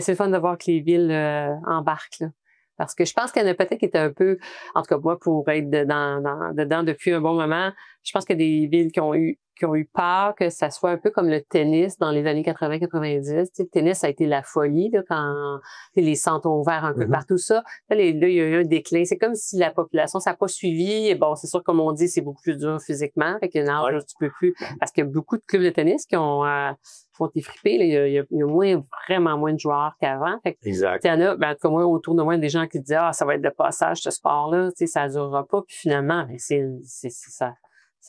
C'est le fun de voir que les villes embarquent. Là. Parce que je pense qu'il y en a peut-être qui étaient un peu, en tout cas moi, pour être dedans depuis un bon moment, je pense qu'il y a des villes qui ont eu peur que ça soit un peu comme le tennis dans les années 80-90. Tu sais, le tennis, ça a été la folie là, quand les centres ont ouvert un peu partout ça. Là, il y a eu un déclin. C'est comme si la population, ça n'a pas suivi. Et bon, c'est sûr, comme on dit, c'est beaucoup plus dur physiquement. Fait qu'il y a un âge où tu peux plus. Parce qu'il y a beaucoup de clubs de tennis qui ont été frippés. Là. Il y a vraiment moins de joueurs qu'avant. Exact. Il y en a, en tout cas, moi, autour de moi, des gens qui disent ça va être de passage, ce sport-là, tu sais, ça durera pas. Puis finalement,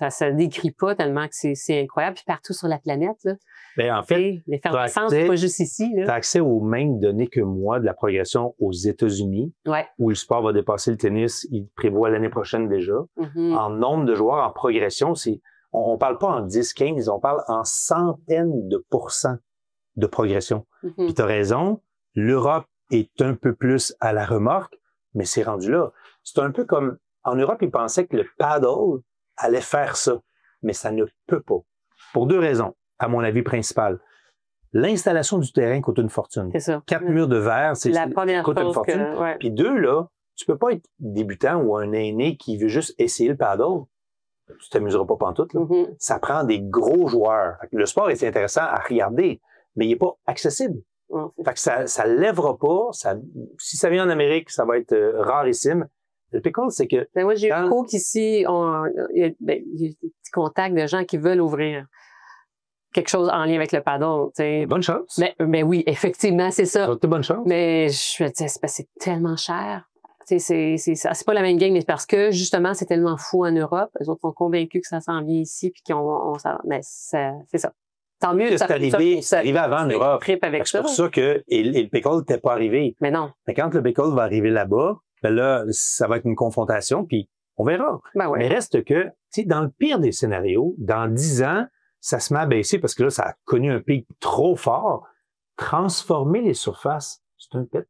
ça décrit pas tellement que c'est incroyable. Puis partout sur la planète, là. Ben, en fait, l'effervescence, c'est pas juste ici, là. Tu as accès aux mêmes données que moi de la progression aux États-Unis, où le sport va dépasser le tennis. Il prévoit l'année prochaine déjà. En nombre de joueurs, en progression, on parle pas en 10, 15, on parle en centaines de pourcents de progression. Mhm. Puis t'as raison, l'Europe est un peu plus à la remorque, mais c'est rendu là. C'est un peu comme, en Europe, ils pensaient que le paddle allait faire ça, mais ça ne peut pas. Pour 2 raisons, à mon avis principal. L'installation du terrain coûte une fortune. C'est ça. 4 murs de verre, c'est La première coûte une chose fortune. que, ouais. Puis 2, là, tu peux pas être débutant ou un aîné qui veut juste essayer le paddle. Tu t'amuseras pas pantoute, là. Mhm. Ça prend des gros joueurs. Fait que le sport est intéressant à regarder, mais il est pas accessible. Ouais, Fait que ça lèvera pas. Si ça vient en Amérique, ça va être rarissime. Le pickle, c'est que... Ben, moi, j'ai eu Quand- un cours ici, il y a des petits contacts de gens qui veulent ouvrir quelque chose en lien avec le paddle, tu sais. Bonne chance. Mais oui, effectivement, c'est ça. Donc, bonne chance. Mais je me disais, c'est parce que c'est tellement cher. Tu sais, c'est pas la même game, mais parce que, justement, c'est tellement fou en Europe. Les autres sont convaincus que ça s'en vient ici, puis mais c'est ça. Tant mieux. C'est arrivé avant en Europe. Avec C'est pour ça que et le pickle n'était pas arrivé. Mais non. Mais quand le pickle va arriver là-bas, ben là, ça va être une confrontation, puis on verra. Ben ouais. Mais reste que, tu sais, dans le pire des scénarios, dans 10 ans, ça se met à baisser parce que là, ça a connu un pic trop fort. Transformer les surfaces, c'est un pet.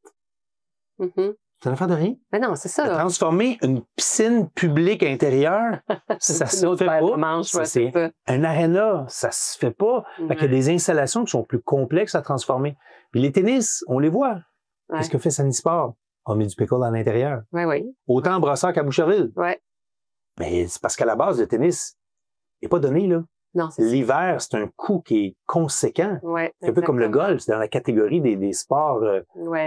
Mm-hmm. C'est une affaire de rien. Mais non, c'est ça. Là. Transformer une piscine publique intérieure, ça se fait pas. C'est un aréna, ça se fait pas. Ouais. Fait qu'il y a des installations qui sont plus complexes à transformer. Puis les tennis, on les voit. Ouais. Qu'est-ce que fait Sanisport? On met du pickle à l'intérieur. Oui, oui. Autant à Brossard qu'à Boucherville. Ouais. Mais c'est parce qu'à la base, le tennis n'est pas donné, là. Non, c'est l'hiver, c'est un coût qui est conséquent. Ouais, c'est un peu comme le golf, c'est dans la catégorie des sports,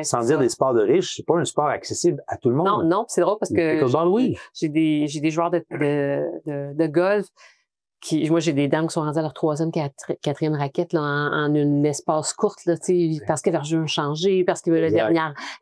sans dire des sports de riches, c'est pas un sport accessible à tout le monde. Non, non, c'est drôle parce que j'ai des joueurs de golf qui, moi j'ai des dames qui sont rendues à leur 3e, 4e raquette là, en une espace courte là, parce que leurs jeux ont changé, parce que le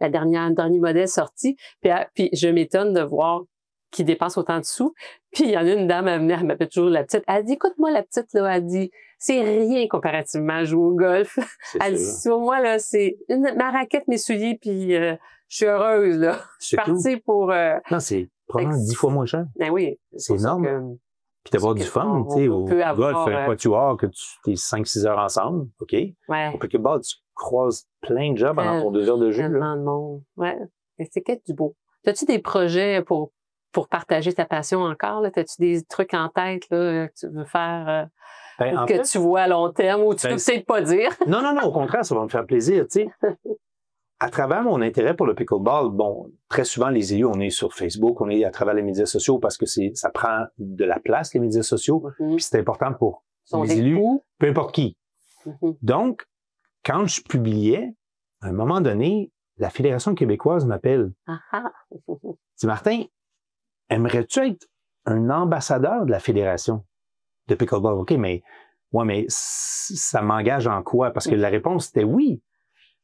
dernier modèle sorti, puis je m'étonne de voir qui dépasse autant de sous. Puis il y en a une dame, elle m'appelle toujours la petite. Elle dit, écoute-moi la petite, là, elle dit, c'est rien comparativement à jouer au golf. Elle dit, sur moi, là, c'est ma raquette, mes souliers, puis je suis heureuse, là. Je suis partie pour... Non, c'est probablement 10 fois moins cher. Ben oui. C'est énorme. Puis d'avoir du fun, tu sais, au golf, un quatuor, que tu es 5-6 heures ensemble, OK? Ouais. Au pickleball, tu croises plein de gens pendant ton 2 heures de jeu. Tellement de monde. Ouais. C'est que du beau. As-tu des projets pour partager ta passion encore? As-tu des trucs en tête là, que tu veux faire que tu vois à long terme ou tu peux peut-être pas dire? Non, au contraire, ça va me faire plaisir. Tu sais. À travers mon intérêt pour le pickleball, bon, très souvent, les élus, on est sur Facebook, on est à travers les médias sociaux parce que ça prend de la place, les médias sociaux, puis c'est important pour les élus, peu importe qui. Donc, quand je publiais, à un moment donné, la Fédération québécoise m'appelle. Dis Martin, aimerais-tu être un ambassadeur de la fédération de pickleball? OK, mais ça m'engage en quoi? Parce que la réponse était oui.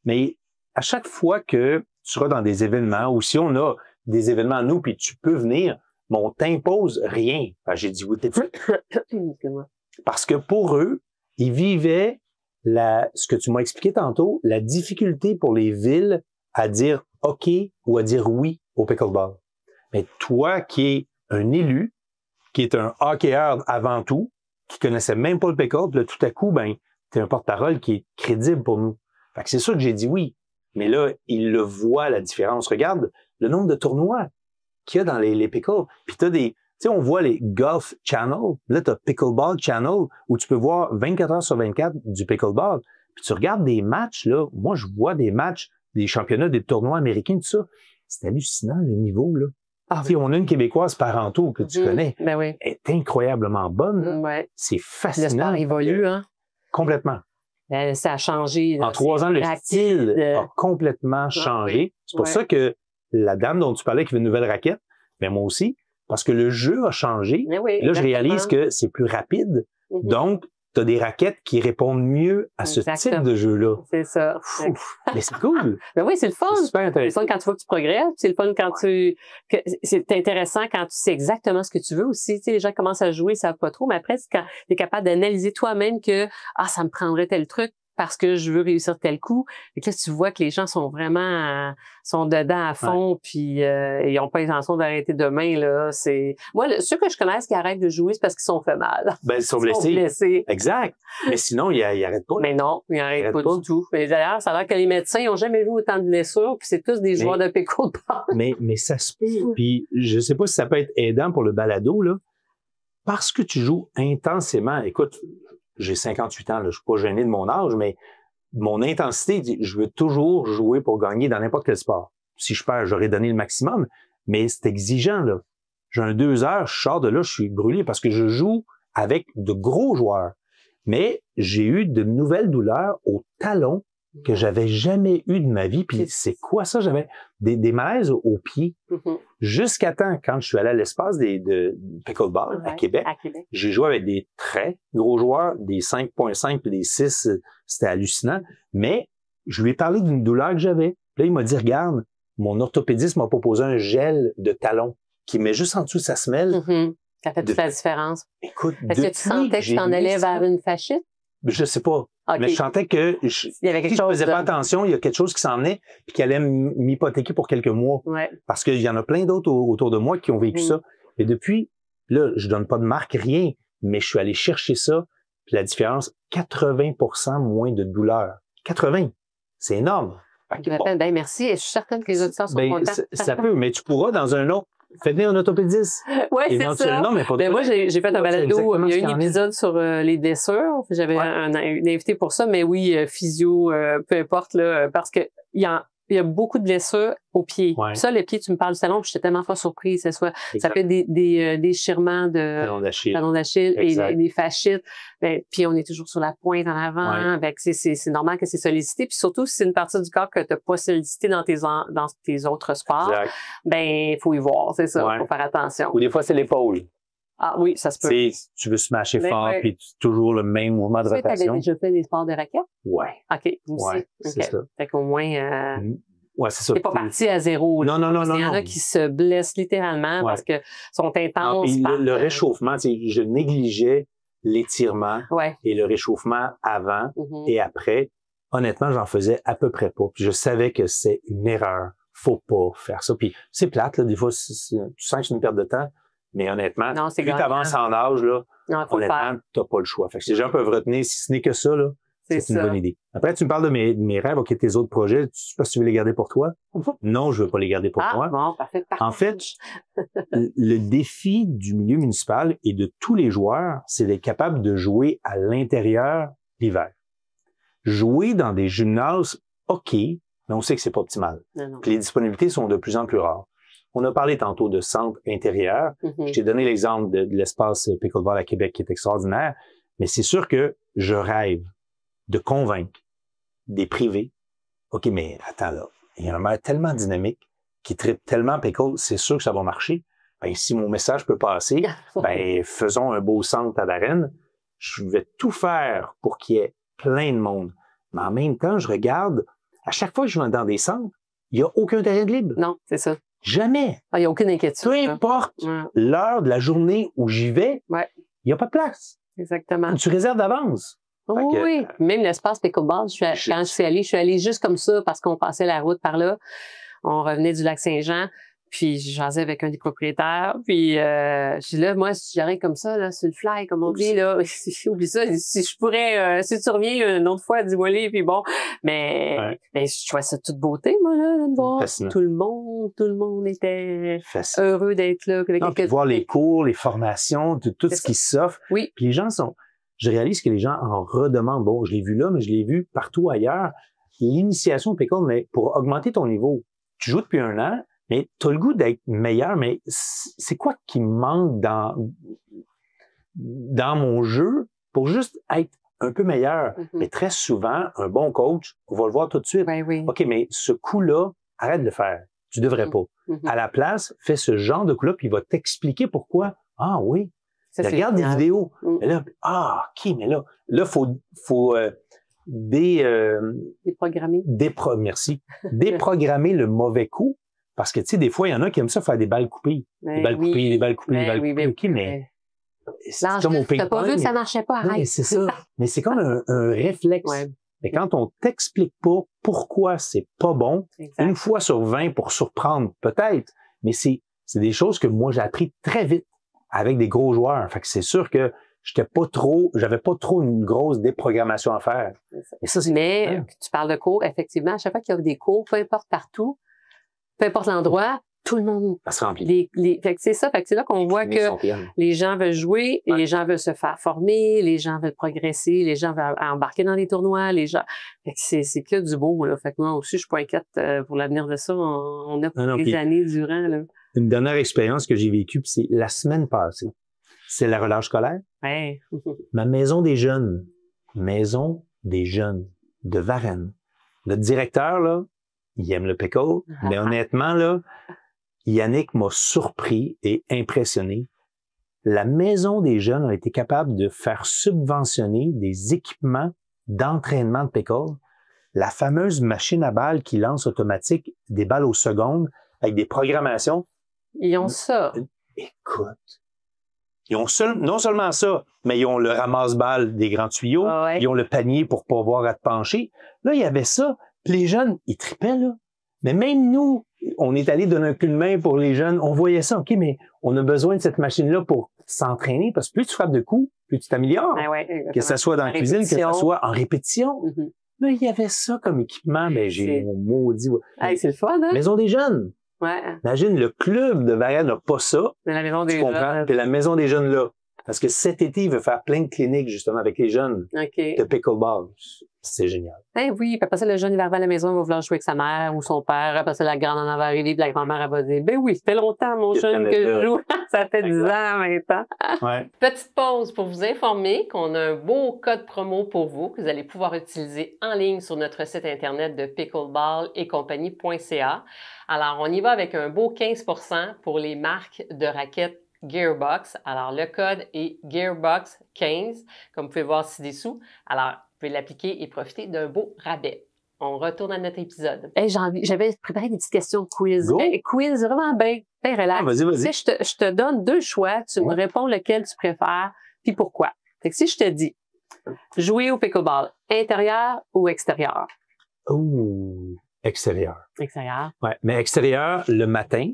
Mais à chaque fois que tu seras dans des événements ou si on a des événements nous puis tu peux venir, mais on t'impose rien. Enfin, j'ai dit oui, parce que pour eux, ils vivaient ce que tu m'as expliqué tantôt, la difficulté pour les villes à dire OK ou à dire oui au pickleball. Mais toi, qui es un élu, qui est un hockeyeur avant tout, qui connaissait même pas le pickle, puis là, tout à coup, t'es un porte-parole qui est crédible pour nous. Fait que c'est sûr que j'ai dit oui. Mais là, il le voit, la différence. Regarde le nombre de tournois qu'il y a dans les pickles. Puis t'as tu sais, on voit les Golf Channel. Là, t'as Pickleball Channel, où tu peux voir 24 heures sur 24 du pickleball. Puis tu regardes des matchs, là. Moi, je vois des matchs, des championnats, des tournois américains, tout ça. C'est hallucinant, le niveau, là. On a une Québécoise Parenteau que tu connais. Ben oui. Elle est incroyablement bonne. Ouais. C'est fascinant. Le sport évolue, hein? Complètement. Ça a changé. Là, en 3 ans, le style a complètement changé. C'est pour ça que la dame dont tu parlais qui veut une nouvelle raquette, moi aussi, parce que le jeu a changé. Là, je réalise que c'est plus rapide. Donc, tu as des raquettes qui répondent mieux à ce type de jeu-là. C'est ça. Mais c'est cool. Ben oui, c'est le fun. C'est super intéressant. C'est le fun quand tu vois que tu progresses. C'est le fun quand c'est intéressant quand tu sais exactement ce que tu veux aussi. Tu sais, les gens commencent à jouer, ils savent pas trop. Mais après, quand tu es capable d'analyser toi-même que, ça me prendrait tel truc, parce que je veux réussir tel coup. Et là, tu vois que les gens sont vraiment sont dedans à fond, puis ils n'ont pas l'intention d'arrêter demain. Là, moi, ceux que je connaisse qui arrêtent de jouer, c'est parce qu'ils sont fait mal. Ben, ils sont blessés. Exact. Mais sinon, ils n'arrêtent pas. Mais non, ils n'arrêtent pas du tout. Mais d'ailleurs, ça a l'air que les médecins n'ont jamais vu autant de blessures, puis c'est tous des joueurs de pickleball. Mais ça se peut. Puis je sais pas si ça peut être aidant pour le balado, là. Parce que tu joues intensément. Écoute, j'ai 58 ans, là, je suis pas gêné de mon âge, mais mon intensité, je veux toujours jouer pour gagner dans n'importe quel sport. Si je perds, j'aurais donné le maximum, mais c'est exigeant, là. J'ai un 2 heures, je sors de là, je suis brûlé parce que je joue avec de gros joueurs. Mais j'ai eu de nouvelles douleurs au talon que j'avais jamais eu de ma vie. Puis c'est quoi ça? J'avais des malaises aux pieds. Jusqu'à temps, quand je suis allé à l'espace de pickleball à Québec, j'ai joué avec des très gros joueurs, des 5.5 puis des 6, c'était hallucinant. Mais je lui ai parlé d'une douleur que j'avais. Là, il m'a dit, regarde, mon orthopédiste m'a proposé un gel de talon qui met juste en dessous de sa semelle. Ça fait toute la différence. Écoute, est-ce que tu sentais que tu t'en allais vers une fasciite? Je sais pas. Okay. Mais je sentais que il y avait quelque chose je faisais pas attention, il y a quelque chose qui s'en venait puis qui allait m'hypothéquer pour quelques mois. Ouais. Parce qu'il y en a plein d'autres autour de moi qui ont vécu ça. Et depuis, là, je donne pas de marque, rien, mais je suis allé chercher ça. Puis la différence, 80% moins de douleur. 80! C'est énorme. Ben, merci. Et je suis certaine que les auditeurs sont contents. Ça peut, mais tu pourras dans un autre. Fais venir un orthopédiste. Oui, c'est ça. Mais pas moi, j'ai fait un balado. Il y a un épisode sur les blessures. J'avais un invité pour ça, mais oui, physio, peu importe, là, parce que il y a beaucoup de blessures aux pieds. Ouais. Ça, les pieds, tu me parles du talon, puis j'étais tellement pas surprise. Ça fait des déchirements de talon d'Achille et des fascites. Ben, puis on est toujours sur la pointe en avant. Ouais. C'est normal que c'est sollicité. Puis surtout, si c'est une partie du corps que tu n'as pas sollicité dans tes autres sports, exact. Ben, il faut y voir, c'est ça. Il faut faire attention. Ou des fois, c'est l'épaule. Ah oui, ça se peut. Tu veux smasher fort, puis toujours le même mouvement de rotation. Tu avais déjà fait des sports de raquette? Ouais. OK, aussi. Ouais, c'est ça. Fait qu'au moins, c'est ça. T'es pas parti à zéro. Non. Il y en a qui se blessent littéralement parce que sont intenses. Le réchauffement, je négligeais l'étirement et le réchauffement avant et après. Honnêtement, j'en faisais à peu près pas. Puis je savais que c'est une erreur. Faut pas faire ça. Puis c'est plate, là, des fois, tu sens que c'est une perte de temps. Mais honnêtement, plus tu avances en âge, là, honnêtement, t'as pas le choix. Fait que si les gens peuvent retenir, si ce n'est que ça, là, c'est une bonne idée. Après, tu me parles de mes rêves, OK, tes autres projets. Tu sais pas si tu veux les garder pour toi? Non, je veux pas les garder pour moi. Bon, parfait. En fait, le défi du milieu municipal et de tous les joueurs, c'est d'être capable de jouer à l'intérieur l'hiver. Jouer dans des gymnases, OK, mais on sait que c'est pas optimal. Puis les disponibilités sont de plus en plus rares. On a parlé tantôt de centre intérieur. Je t'ai donné l'exemple de l'espace pickleball à Québec qui est extraordinaire. Mais c'est sûr que je rêve de convaincre des privés. OK, mais attends là, il y a un maire tellement dynamique qui tripe tellement pickle, c'est sûr que ça va marcher. Ben, si mon message peut passer, ben, faisons un beau centre à Varennes. Je vais tout faire pour qu'il y ait plein de monde. Mais en même temps, je regarde, à chaque fois que je vais dans des centres, il n'y a aucun terrain de libre. Non, c'est ça. Jamais. Il n'y a aucune inquiétude. Peu importe l'heure de la journée où j'y vais, il n'y a pas de place. Exactement. Tu réserves d'avance. Oui. Même l'espace pickleball, quand je suis allée juste comme ça parce qu'on passait la route par là. On revenait du lac Saint-Jean. Puis, je jasais avec un des propriétaires. Puis, je dis là, moi, si j'arrive comme ça, là, sur le fly, comme on dit, là, oublie ça. Si je pourrais, si tu reviens une autre fois, dis-moi les, puis bon. Mais, je trouvais ça toute beauté, moi, là, de voir. Fascinant. Tout le monde était heureux d'être là. Puis voir les cours, les formations, tout ce qui s'offre. Oui. Puis les gens je réalise que les gens en redemandent. Bon, je l'ai vu là, mais je l'ai vu partout ailleurs. L'initiation au pickle, mais pour augmenter ton niveau, tu joues depuis 1 an, mais tu as le goût d'être meilleur, mais c'est quoi qui me manque dans mon jeu pour juste être un peu meilleur? Mais très souvent, un bon coach, on va le voir tout de suite. Oui. OK, mais ce coup-là, arrête de le faire. Tu devrais pas. À la place, fais ce genre de coup-là, puis il va t'expliquer pourquoi. Ah oui. Regarde des vidéos. Et là, OK, mais là, faut déprogrammer. Merci. Déprogrammer le mauvais coup. Parce que, tu sais, des fois, il y en a qui aiment ça faire des balles coupées. Des balles coupées. OK, mais c'est comme au ping-pong. T'as pas vu que ça marchait pas, arrête. Oui, c'est ça. Mais c'est comme un réflexe. Mais quand on t'explique pas pourquoi c'est pas bon, Exact. une fois sur 20 pour surprendre, peut-être, mais c'est des choses que moi j'ai appris très vite avec des gros joueurs. Fait que c'est sûr que j'avais pas trop une grosse déprogrammation à faire. Et ça, mais tu parles de cours, effectivement, à chaque fois qu'il y a des cours, peu importe partout, peu importe l'endroit, tout le monde. Ça se remplit. Fait que c'est ça, fait que c'est là qu'on voit que les gens veulent jouer, les gens veulent se faire former, les gens veulent progresser, les gens veulent embarquer dans les tournois, les gens. Fait que c'est que du beau, là. Fait que moi aussi, je suis pas inquiète pour l'avenir de ça. On a des années durant, là. Une dernière expérience que j'ai vécue, puis c'est la semaine passée. C'est la relâche scolaire. Ouais. Ma maison des jeunes de Varennes. Le directeur, là, il aime le pickle, mais honnêtement, là, Yannick m'a surpris et impressionné. La maison des jeunes a été capable de faire subventionner des équipements d'entraînement de pickle. La fameuse machine à balles qui lance automatique des balles aux secondes avec des programmations. Ils ont ça. Écoute. Ils ont non seulement ça, mais ils ont le ramasse-balles des grands tuyaux. Ouais. Ils ont le panier pour pas avoir à te pencher. Là, il y avait ça. Puis les jeunes, ils tripaient, là. Mais même nous, on est allé donner un coup de main pour les jeunes. On voyait ça. OK, mais on a besoin de cette machine-là pour s'entraîner parce que plus tu frappes de coups, plus tu t'améliores. Ouais, que ce soit dans la cuisine, que ce soit en répétition. Mm-hmm. Mais il y avait ça comme équipement. Ben, j'ai mon maudit. Hey, c'est le fun, hein? Maison des jeunes. Ouais. Imagine, le club de Varennes n'a pas ça. Mais la maison des tu comprends? jeunes. Puis la maison des jeunes là. Parce que cet été, il veut faire plein de cliniques, justement, avec les jeunes de pickleball. C'est génial. Ben oui, puis après ça, le jeune, il va arriver à la maison, il va vouloir jouer avec sa mère ou son père. Après ça, la grande en va arriver, puis la grand-mère, elle va dire, ben oui, ça fait longtemps, mon jeune, que je joue. Ça fait 10 ans maintenant. Ouais. Petite pause pour vous informer qu'on a un beau code promo pour vous que vous allez pouvoir utiliser en ligne sur notre site internet de pickleballetcompagnie.ca. Alors, on y va avec un beau 15% pour les marques de raquettes Gearbox. Alors, le code est Gearbox15, comme vous pouvez voir ci-dessous. Alors, vous pouvez l'appliquer et profiter d'un beau rabais. On retourne à notre épisode. Hey, j'avais préparé des petites questions quiz. Quiz vraiment bien relax. Ah, vas-y. Tu sais, je te donne deux choix. Tu me réponds lequel tu préfères, puis pourquoi. Fait que si je te dis, jouer au pickleball, intérieur ou extérieur? Ouh, extérieur. Extérieur. Ouais, mais extérieur le matin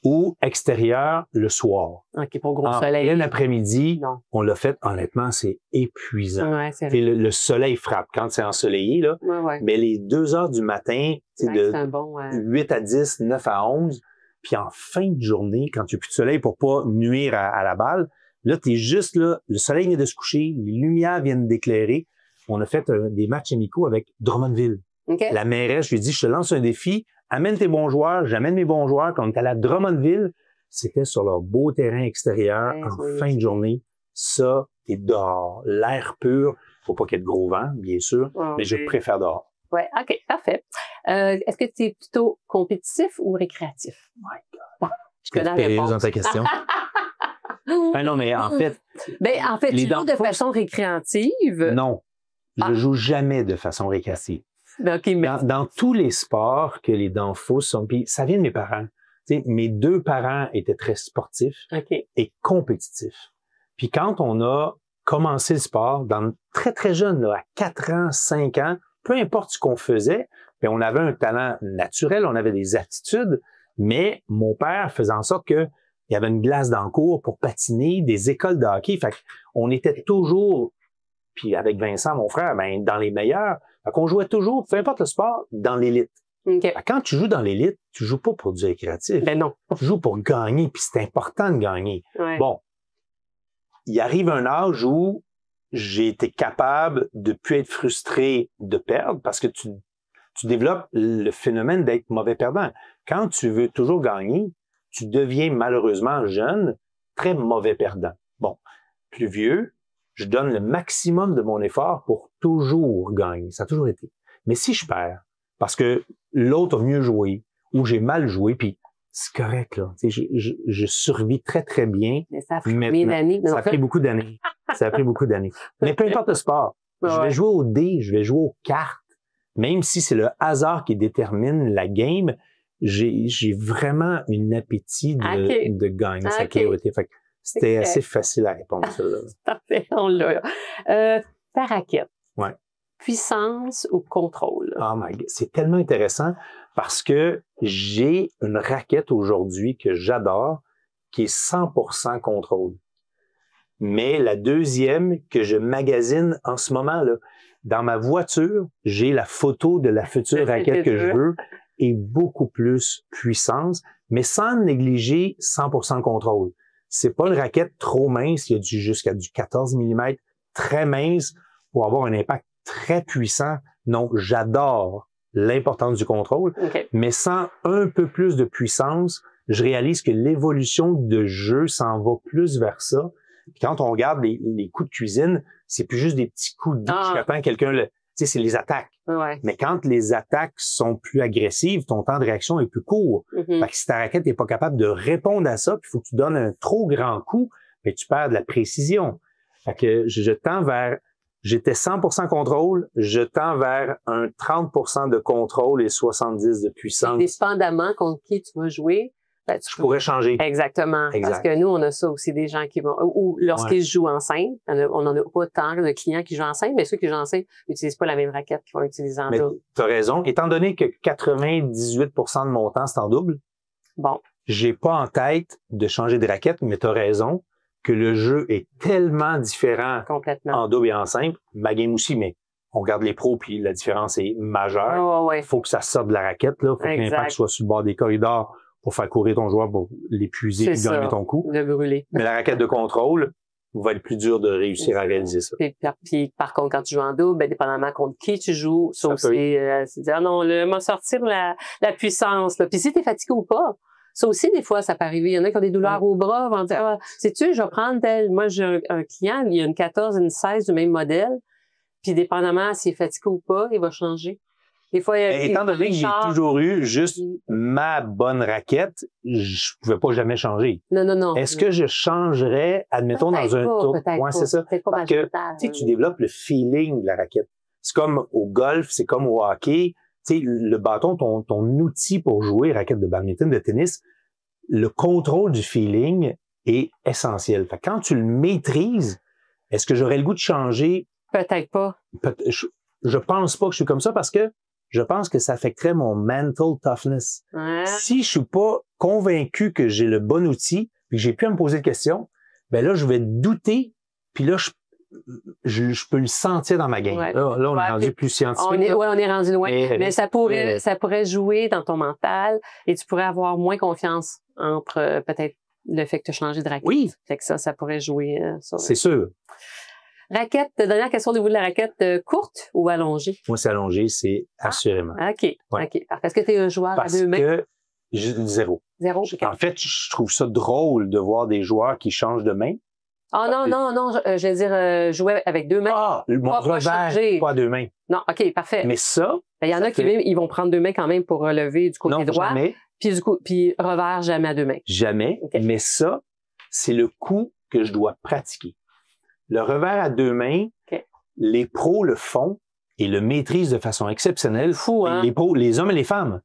ou extérieur le soir. OK, pour gros soleil. En plein après-midi, non. On l'a fait, honnêtement, c'est épuisant. Ouais, c'est vrai. Le soleil frappe quand c'est ensoleillé, là. Ouais. Mais les 2 heures du matin, c'est de bon, 8 à 10, 9 à 11, puis en fin de journée, quand il n'y a plus de soleil pour pas nuire à la balle, là, t'es juste là, le soleil vient de se coucher, les lumières viennent d'éclairer. On a fait des matchs amicaux avec Drummondville. Okay. La mairesse, je lui ai dit, je te lance un défi, amène tes bons joueurs, j'amène mes bons joueurs. Quand on est allé à Drummondville, c'était sur leur beau terrain extérieur en fin de journée. Ça, t'es dehors, l'air pur. Faut pas qu'il y ait de gros vent, bien sûr, mais je préfère dehors. Ouais, OK, parfait. Est-ce que tu es plutôt compétitif ou récréatif? My God. Bon, je connais la réponse. Dans ta question. Non, mais en fait... tu joues de façon récréative? Non, je joue jamais de façon récréative. Okay, mais... dans tous les sports que les danfos sont... Puis ça vient de mes parents. T'sais, mes 2 parents étaient très sportifs et compétitifs. Puis quand on a commencé le sport, très, très jeune, là, à 4 ans, 5 ans, peu importe ce qu'on faisait, bien, on avait un talent naturel, on avait des aptitudes, mais mon père faisait en sorte que il y avait une glace dans le cours pour patiner, des écoles de hockey. Fait qu'on était toujours, puis avec Vincent, mon frère, ben, dans les meilleurs. Fait qu'on jouait toujours, peu importe le sport, dans l'élite. Quand tu joues dans l'élite, tu joues pas pour du récréatif. Ben non. Tu joues pour gagner, puis c'est important de gagner. Ouais. Bon, il arrive un âge où j'ai été capable de plus être frustré de perdre parce que tu développes le phénomène d'être mauvais perdant. Quand tu veux toujours gagner, tu deviens malheureusement jeune, très mauvais perdant. Bon, plus vieux, je donne le maximum de mon effort pour toujours gagner. Ça a toujours été. Mais si je perds, parce que l'autre a mieux joué ou j'ai mal joué, puis c'est correct, là. Je survis très, très bien. Mais ça a pris combien d'années? Ça a pris beaucoup d'années. Ça a pris beaucoup d'années. Mais peu importe le sport. Je vais jouer au dé, je vais jouer aux cartes. Même si c'est le hasard qui détermine la game, j'ai vraiment un appétit de gagner sa priorité. Fait que c'était assez facile à répondre, ça, là. Parfait, on l'a. Ta raquette. Ouais. puissance ou contrôle? Oh my God, c'est tellement intéressant parce que j'ai une raquette aujourd'hui que j'adore, qui est 100% contrôle. Mais la deuxième que je magasine en ce moment, là, dans ma voiture, j'ai la photo de la future raquette que je veux et beaucoup plus puissance, mais sans négliger 100% contrôle. C'est pas une raquette trop mince, il y a jusqu'à du 14 mm, très mince pour avoir un impact très puissant. Non, j'adore l'importance du contrôle, mais sans un peu plus de puissance, je réalise que l'évolution de jeu s'en va plus vers ça. Puis quand on regarde les coups de cuisine, c'est plus juste des petits coups de douche qu'attend quelqu'un. Tu sais, c'est les attaques. Ouais. Mais quand les attaques sont plus agressives, ton temps de réaction est plus court. Fait que si ta raquette n'est pas capable de répondre à ça, puis il faut que tu donnes un trop grand coup, mais tu perds de la précision. Fait que je tends vers... J'étais 100% contrôle, je tends vers un 30% de contrôle et 70% de puissance. Dépendamment contre qui tu vas jouer, ben, je pourrais changer. Exactement. Exact. Parce que nous, on a ça aussi, des gens qui vont... Ou lorsqu'ils jouent en simple, on n'en a pas tant de clients qui jouent en simple, mais ceux qui jouent en simple n'utilisent pas la même raquette qu'ils vont utiliser en double. Tu as raison. Étant donné que 98% de mon temps, c'est en double, bon, j'ai pas en tête de changer de raquette, mais tu as raison que le jeu est tellement différent en double et en simple. Ma game aussi, mais on regarde les pros, puis la différence est majeure. Il faut que ça sorte de la raquette. Il faut que l'impact soit sur le bord des corridors pour faire courir ton joueur, pour l'épuiser et gagner ton coup. Le brûler. Mais la raquette de contrôle va être plus dur de réussir à réaliser ça. Puis par contre, quand tu joues en double, ben, dépendamment contre qui tu joues, ça aussi, c'est dire, non, m'a sortir la puissance. Là. Puis si t'es fatigué ou pas, ça aussi, des fois, ça peut arriver. Il y en a qui ont des douleurs au bras, vont dire, sais-tu, je vais prendre tel. Moi, j'ai un client, il y a une 14 et une 16 du même modèle. Puis dépendamment s'il est fatigué ou pas, il va changer. Des fois, étant donné que j'ai toujours eu juste ma bonne raquette, je pouvais pas jamais changer. Non. Est-ce que je changerais, admettons, dans un tour? Ouais, c'est ça. Parce que, tu développes le feeling de la raquette. C'est comme au golf, c'est comme au hockey. Tu sais, le bâton, ton outil pour jouer, raquette de badminton, de tennis, le contrôle du feeling est essentiel. Fait que quand tu le maîtrises, est-ce que j'aurais le goût de changer? Peut-être pas. Je pense pas que je suis comme ça parce que je pense que ça affecterait mon mental toughness. Si je suis pas convaincu que j'ai le bon outil, puis que j'ai pu me poser de questions, ben là, je vais douter, puis là, je peux le sentir dans ma game. Là, on est rendu plus scientifique. On est rendu loin. Mais ça pourrait jouer dans ton mental et tu pourrais avoir moins confiance entre peut-être le fait que tu as changé de raquette. Oui. Fait que ça pourrait jouer. C'est sûr. Raquette, dernière question au niveau de la raquette, courte ou allongée? Moi, c'est allongé, c'est assurément. OK. OK. Est-ce que tu es un joueur à deux mains? Parce que j'ai zéro. Zéro? Okay. En fait, je trouve ça drôle de voir des joueurs qui changent de main. Non, je veux dire jouer avec deux mains. Mon revers, pas à deux mains. Non, OK, parfait. Mais ça... Il y en a qui ils vont prendre deux mains quand même pour relever du côté droit. Jamais. Puis revers, jamais à deux mains. Jamais. Okay. Mais ça, c'est le coup que je dois pratiquer. Le revers à deux mains, les pros le font et le maîtrisent de façon exceptionnelle. Fou, hein? Les pros, les hommes et les femmes.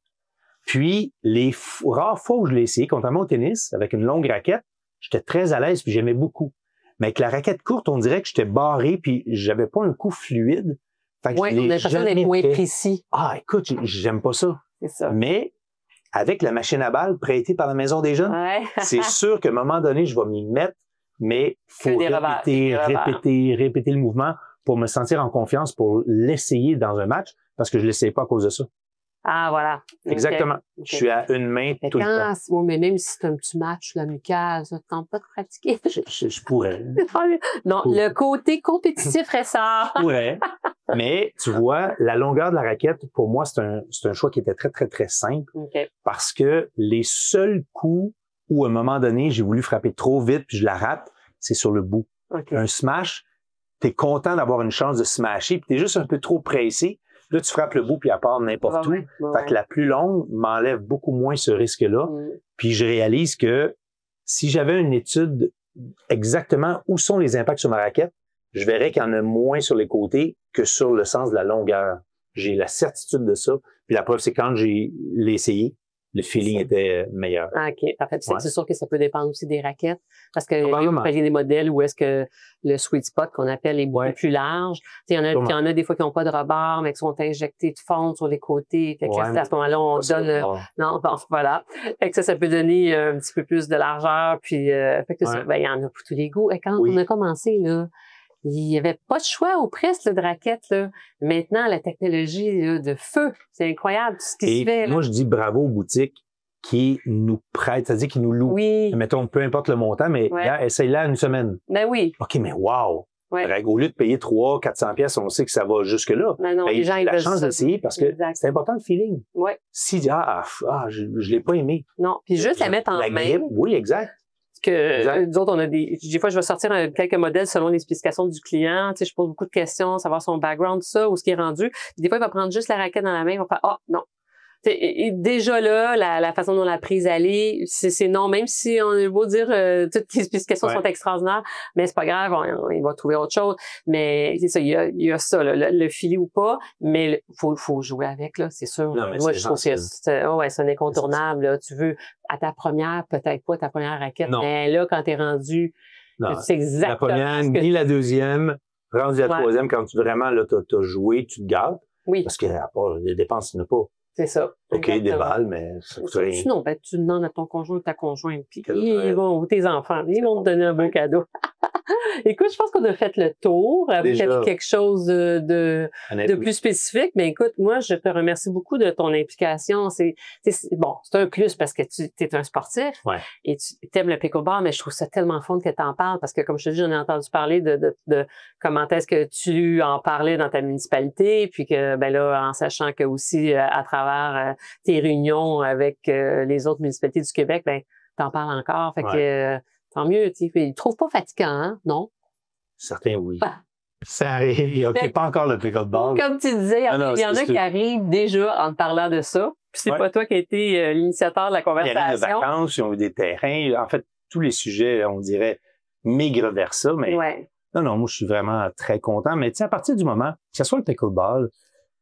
Puis, les rares fois où je l'ai essayé, contrairement au tennis, avec une longue raquette, j'étais très à l'aise puis j'aimais beaucoup. Mais avec la raquette courte, on dirait que j'étais barré puis j'avais pas un coup fluide. Oui, on a l'impression d'être moins précis. Écoute, j'aime pas ça. C'est ça. Mais avec la machine à balles prêtée par la Maison des Jeunes, c'est sûr qu'à un moment donné, je vais m'y mettre, mais faut répéter le mouvement pour me sentir en confiance pour l'essayer dans un match parce que je l'essaye pas à cause de ça. Ah, voilà. Exactement. Okay. Je suis à une main tout le temps. Oui, mais même si c'est un petit match, l'amical, ça ne tente pas de pratiquer. Je pourrais. Non, le côté compétitif ressort. Je pourrais. Mais, tu vois, la longueur de la raquette, pour moi, c'est un choix qui était très, très, très simple. Parce que les seuls coups où, à un moment donné, j'ai voulu frapper trop vite puis je la rate, c'est sur le bout. Un smash, t'es content d'avoir une chance de smasher puis t'es juste un peu trop pressé. Là, tu frappes le bout puis elle part n'importe où. Fait que la plus longue m'enlève beaucoup moins ce risque-là. Puis je réalise que si j'avais une étude exactement où sont les impacts sur ma raquette, je verrais qu'il y en a moins sur les côtés que sur le sens de la longueur. J'ai la certitude de ça. Puis la preuve, c'est quand j'ai essayé, le feeling était meilleur. Ah, OK. En fait, Ouais. c'est sûr que ça peut dépendre aussi des raquettes. Parce que Probablement. il y a des modèles où est-ce que le sweet spot qu'on appelle est beaucoup plus large. Il y en a des fois qui n'ont pas de rebord, mais qui sont injectés de fonte sur les côtés. Fait que à ce moment-là, on donne... Non, bon, voilà. Fait que ça peut donner un petit peu plus de largeur. Puis, fait que ça, ben, il y en a pour tous les goûts. Et quand on a commencé, là, il n'y avait pas de choix au presse là, de raquettes. Là. Maintenant, la technologie là, de feu, c'est incroyable tout ce qui se fait. Moi, je dis bravo aux boutiques qui nous prêtent, c'est-à-dire qui nous louent. Oui. Mettons, peu importe le montant, mais essaye-là une semaine. Ben oui. OK, mais wow! Ouais. Au lieu de payer 300-400 pièces, on sait que ça va jusque-là. Ben non, les gens, la chance d'essayer parce que c'est important le feeling. Ouais. Si je l'ai pas aimé. Non, puis juste la mettre en main. Grippe, oui, exact. Nous autres, on a des fois, je vais sortir quelques modèles selon les spécifications du client. Tu sais, je pose beaucoup de questions, savoir son background, tout ça, où ce qui est rendu. Puis des fois, il va prendre juste la raquette dans la main, il va faire, non. Et déjà là, la façon dont la prise allait, c'est non, même si on est beau dire toutes les spécifications sont extraordinaires, mais c'est pas grave, il va trouver autre chose. Mais c'est ça, il y a ça, là, le filet ou pas, mais faut jouer avec, là, c'est sûr. Non, mais moi, je trouve que c'est un incontournable, là. Tu veux, à ta première, peut-être pas ta première raquette, mais là, quand t'es rendu, c'est exactement. La première, ni la deuxième, rendu à la troisième, quand tu vraiment, là, t'as joué, tu te gardes. Oui. Parce que, à part les dépenses, tu n'as pas. C'est ça. OK, des balles, mais ça coûte rien. Sinon, ben, tu demandes à ton conjoint ou ta conjointe, puis ou tes enfants, ils vont te donner un beau cadeau. Écoute, je pense qu'on a fait le tour. Peut-être quelque chose de plus spécifique. Mais écoute, moi, je te remercie beaucoup de ton implication. C'est un plus parce que tu es un sportif et tu aimes le pickleball, mais je trouve ça tellement fun que tu en parles parce que, comme je te dis, j'en ai entendu parler de comment est-ce que tu en parlais dans ta municipalité, puis que, ben là, en sachant que aussi, à travers tes réunions avec les autres municipalités du Québec, ben, t'en parles encore. Fait que, tant mieux, tu sais. Ils ne trouvent pas fatigant, hein? Non? Certains, oui. Ça arrive. OK, pas encore le pickleball. Comme tu disais, il y en a qui arrivent déjà en te parlant de ça. Puis c'est pas toi qui as été l'initiateur de la conversation. Il y a des vacances, ils ont eu des terrains. En fait, tous les sujets, on dirait, migrent vers ça. Mais non, moi, je suis vraiment très content. Mais tu sais, à partir du moment, que ce soit le pickleball,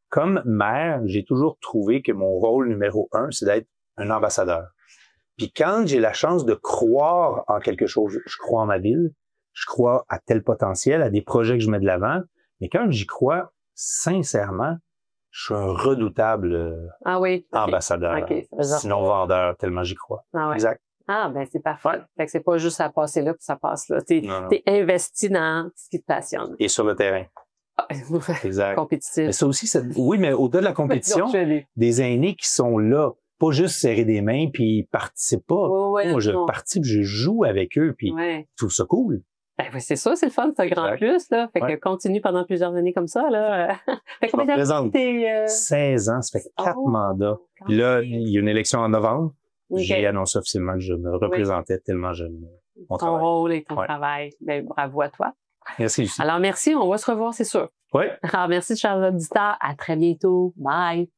comme maire, j'ai toujours trouvé que mon rôle numéro 1, c'est d'être un ambassadeur. Puis quand j'ai la chance de croire en quelque chose, je crois en ma ville, je crois à tel potentiel, à des projets que je mets de l'avant, mais quand j'y crois sincèrement, je suis un redoutable ambassadeur, sinon vendeur, tellement j'y crois. Exact. Ah, ben c'est parfait. Fait que c'est pas juste à passer là, puis ça passe là. T'es investi dans ce qui te passionne. Et sur le terrain. Exact. Compétitif. Mais ça aussi, oui, mais au-delà de la compétition, des aînés qui sont là, pas juste serrer des mains puis ils participent pas. Moi, je participe, je joue avec eux puis je trouve ça cool. Ben, c'est ça, c'est le fun, c'est un grand plus, là. Fait que continue pendant plusieurs années comme ça, là. Fait que combien d'années 16 ans, ça fait 4 mandats. Puis là, il y a une élection en novembre. J'ai annoncé officiellement que je me représentais tellement j'aime mon travail. Ton rôle et ton travail. Ben, bravo à toi. Merci, Lucie. Alors, merci. On va se revoir, c'est sûr. Oui. Alors, merci, chers auditeurs. À très bientôt. Bye.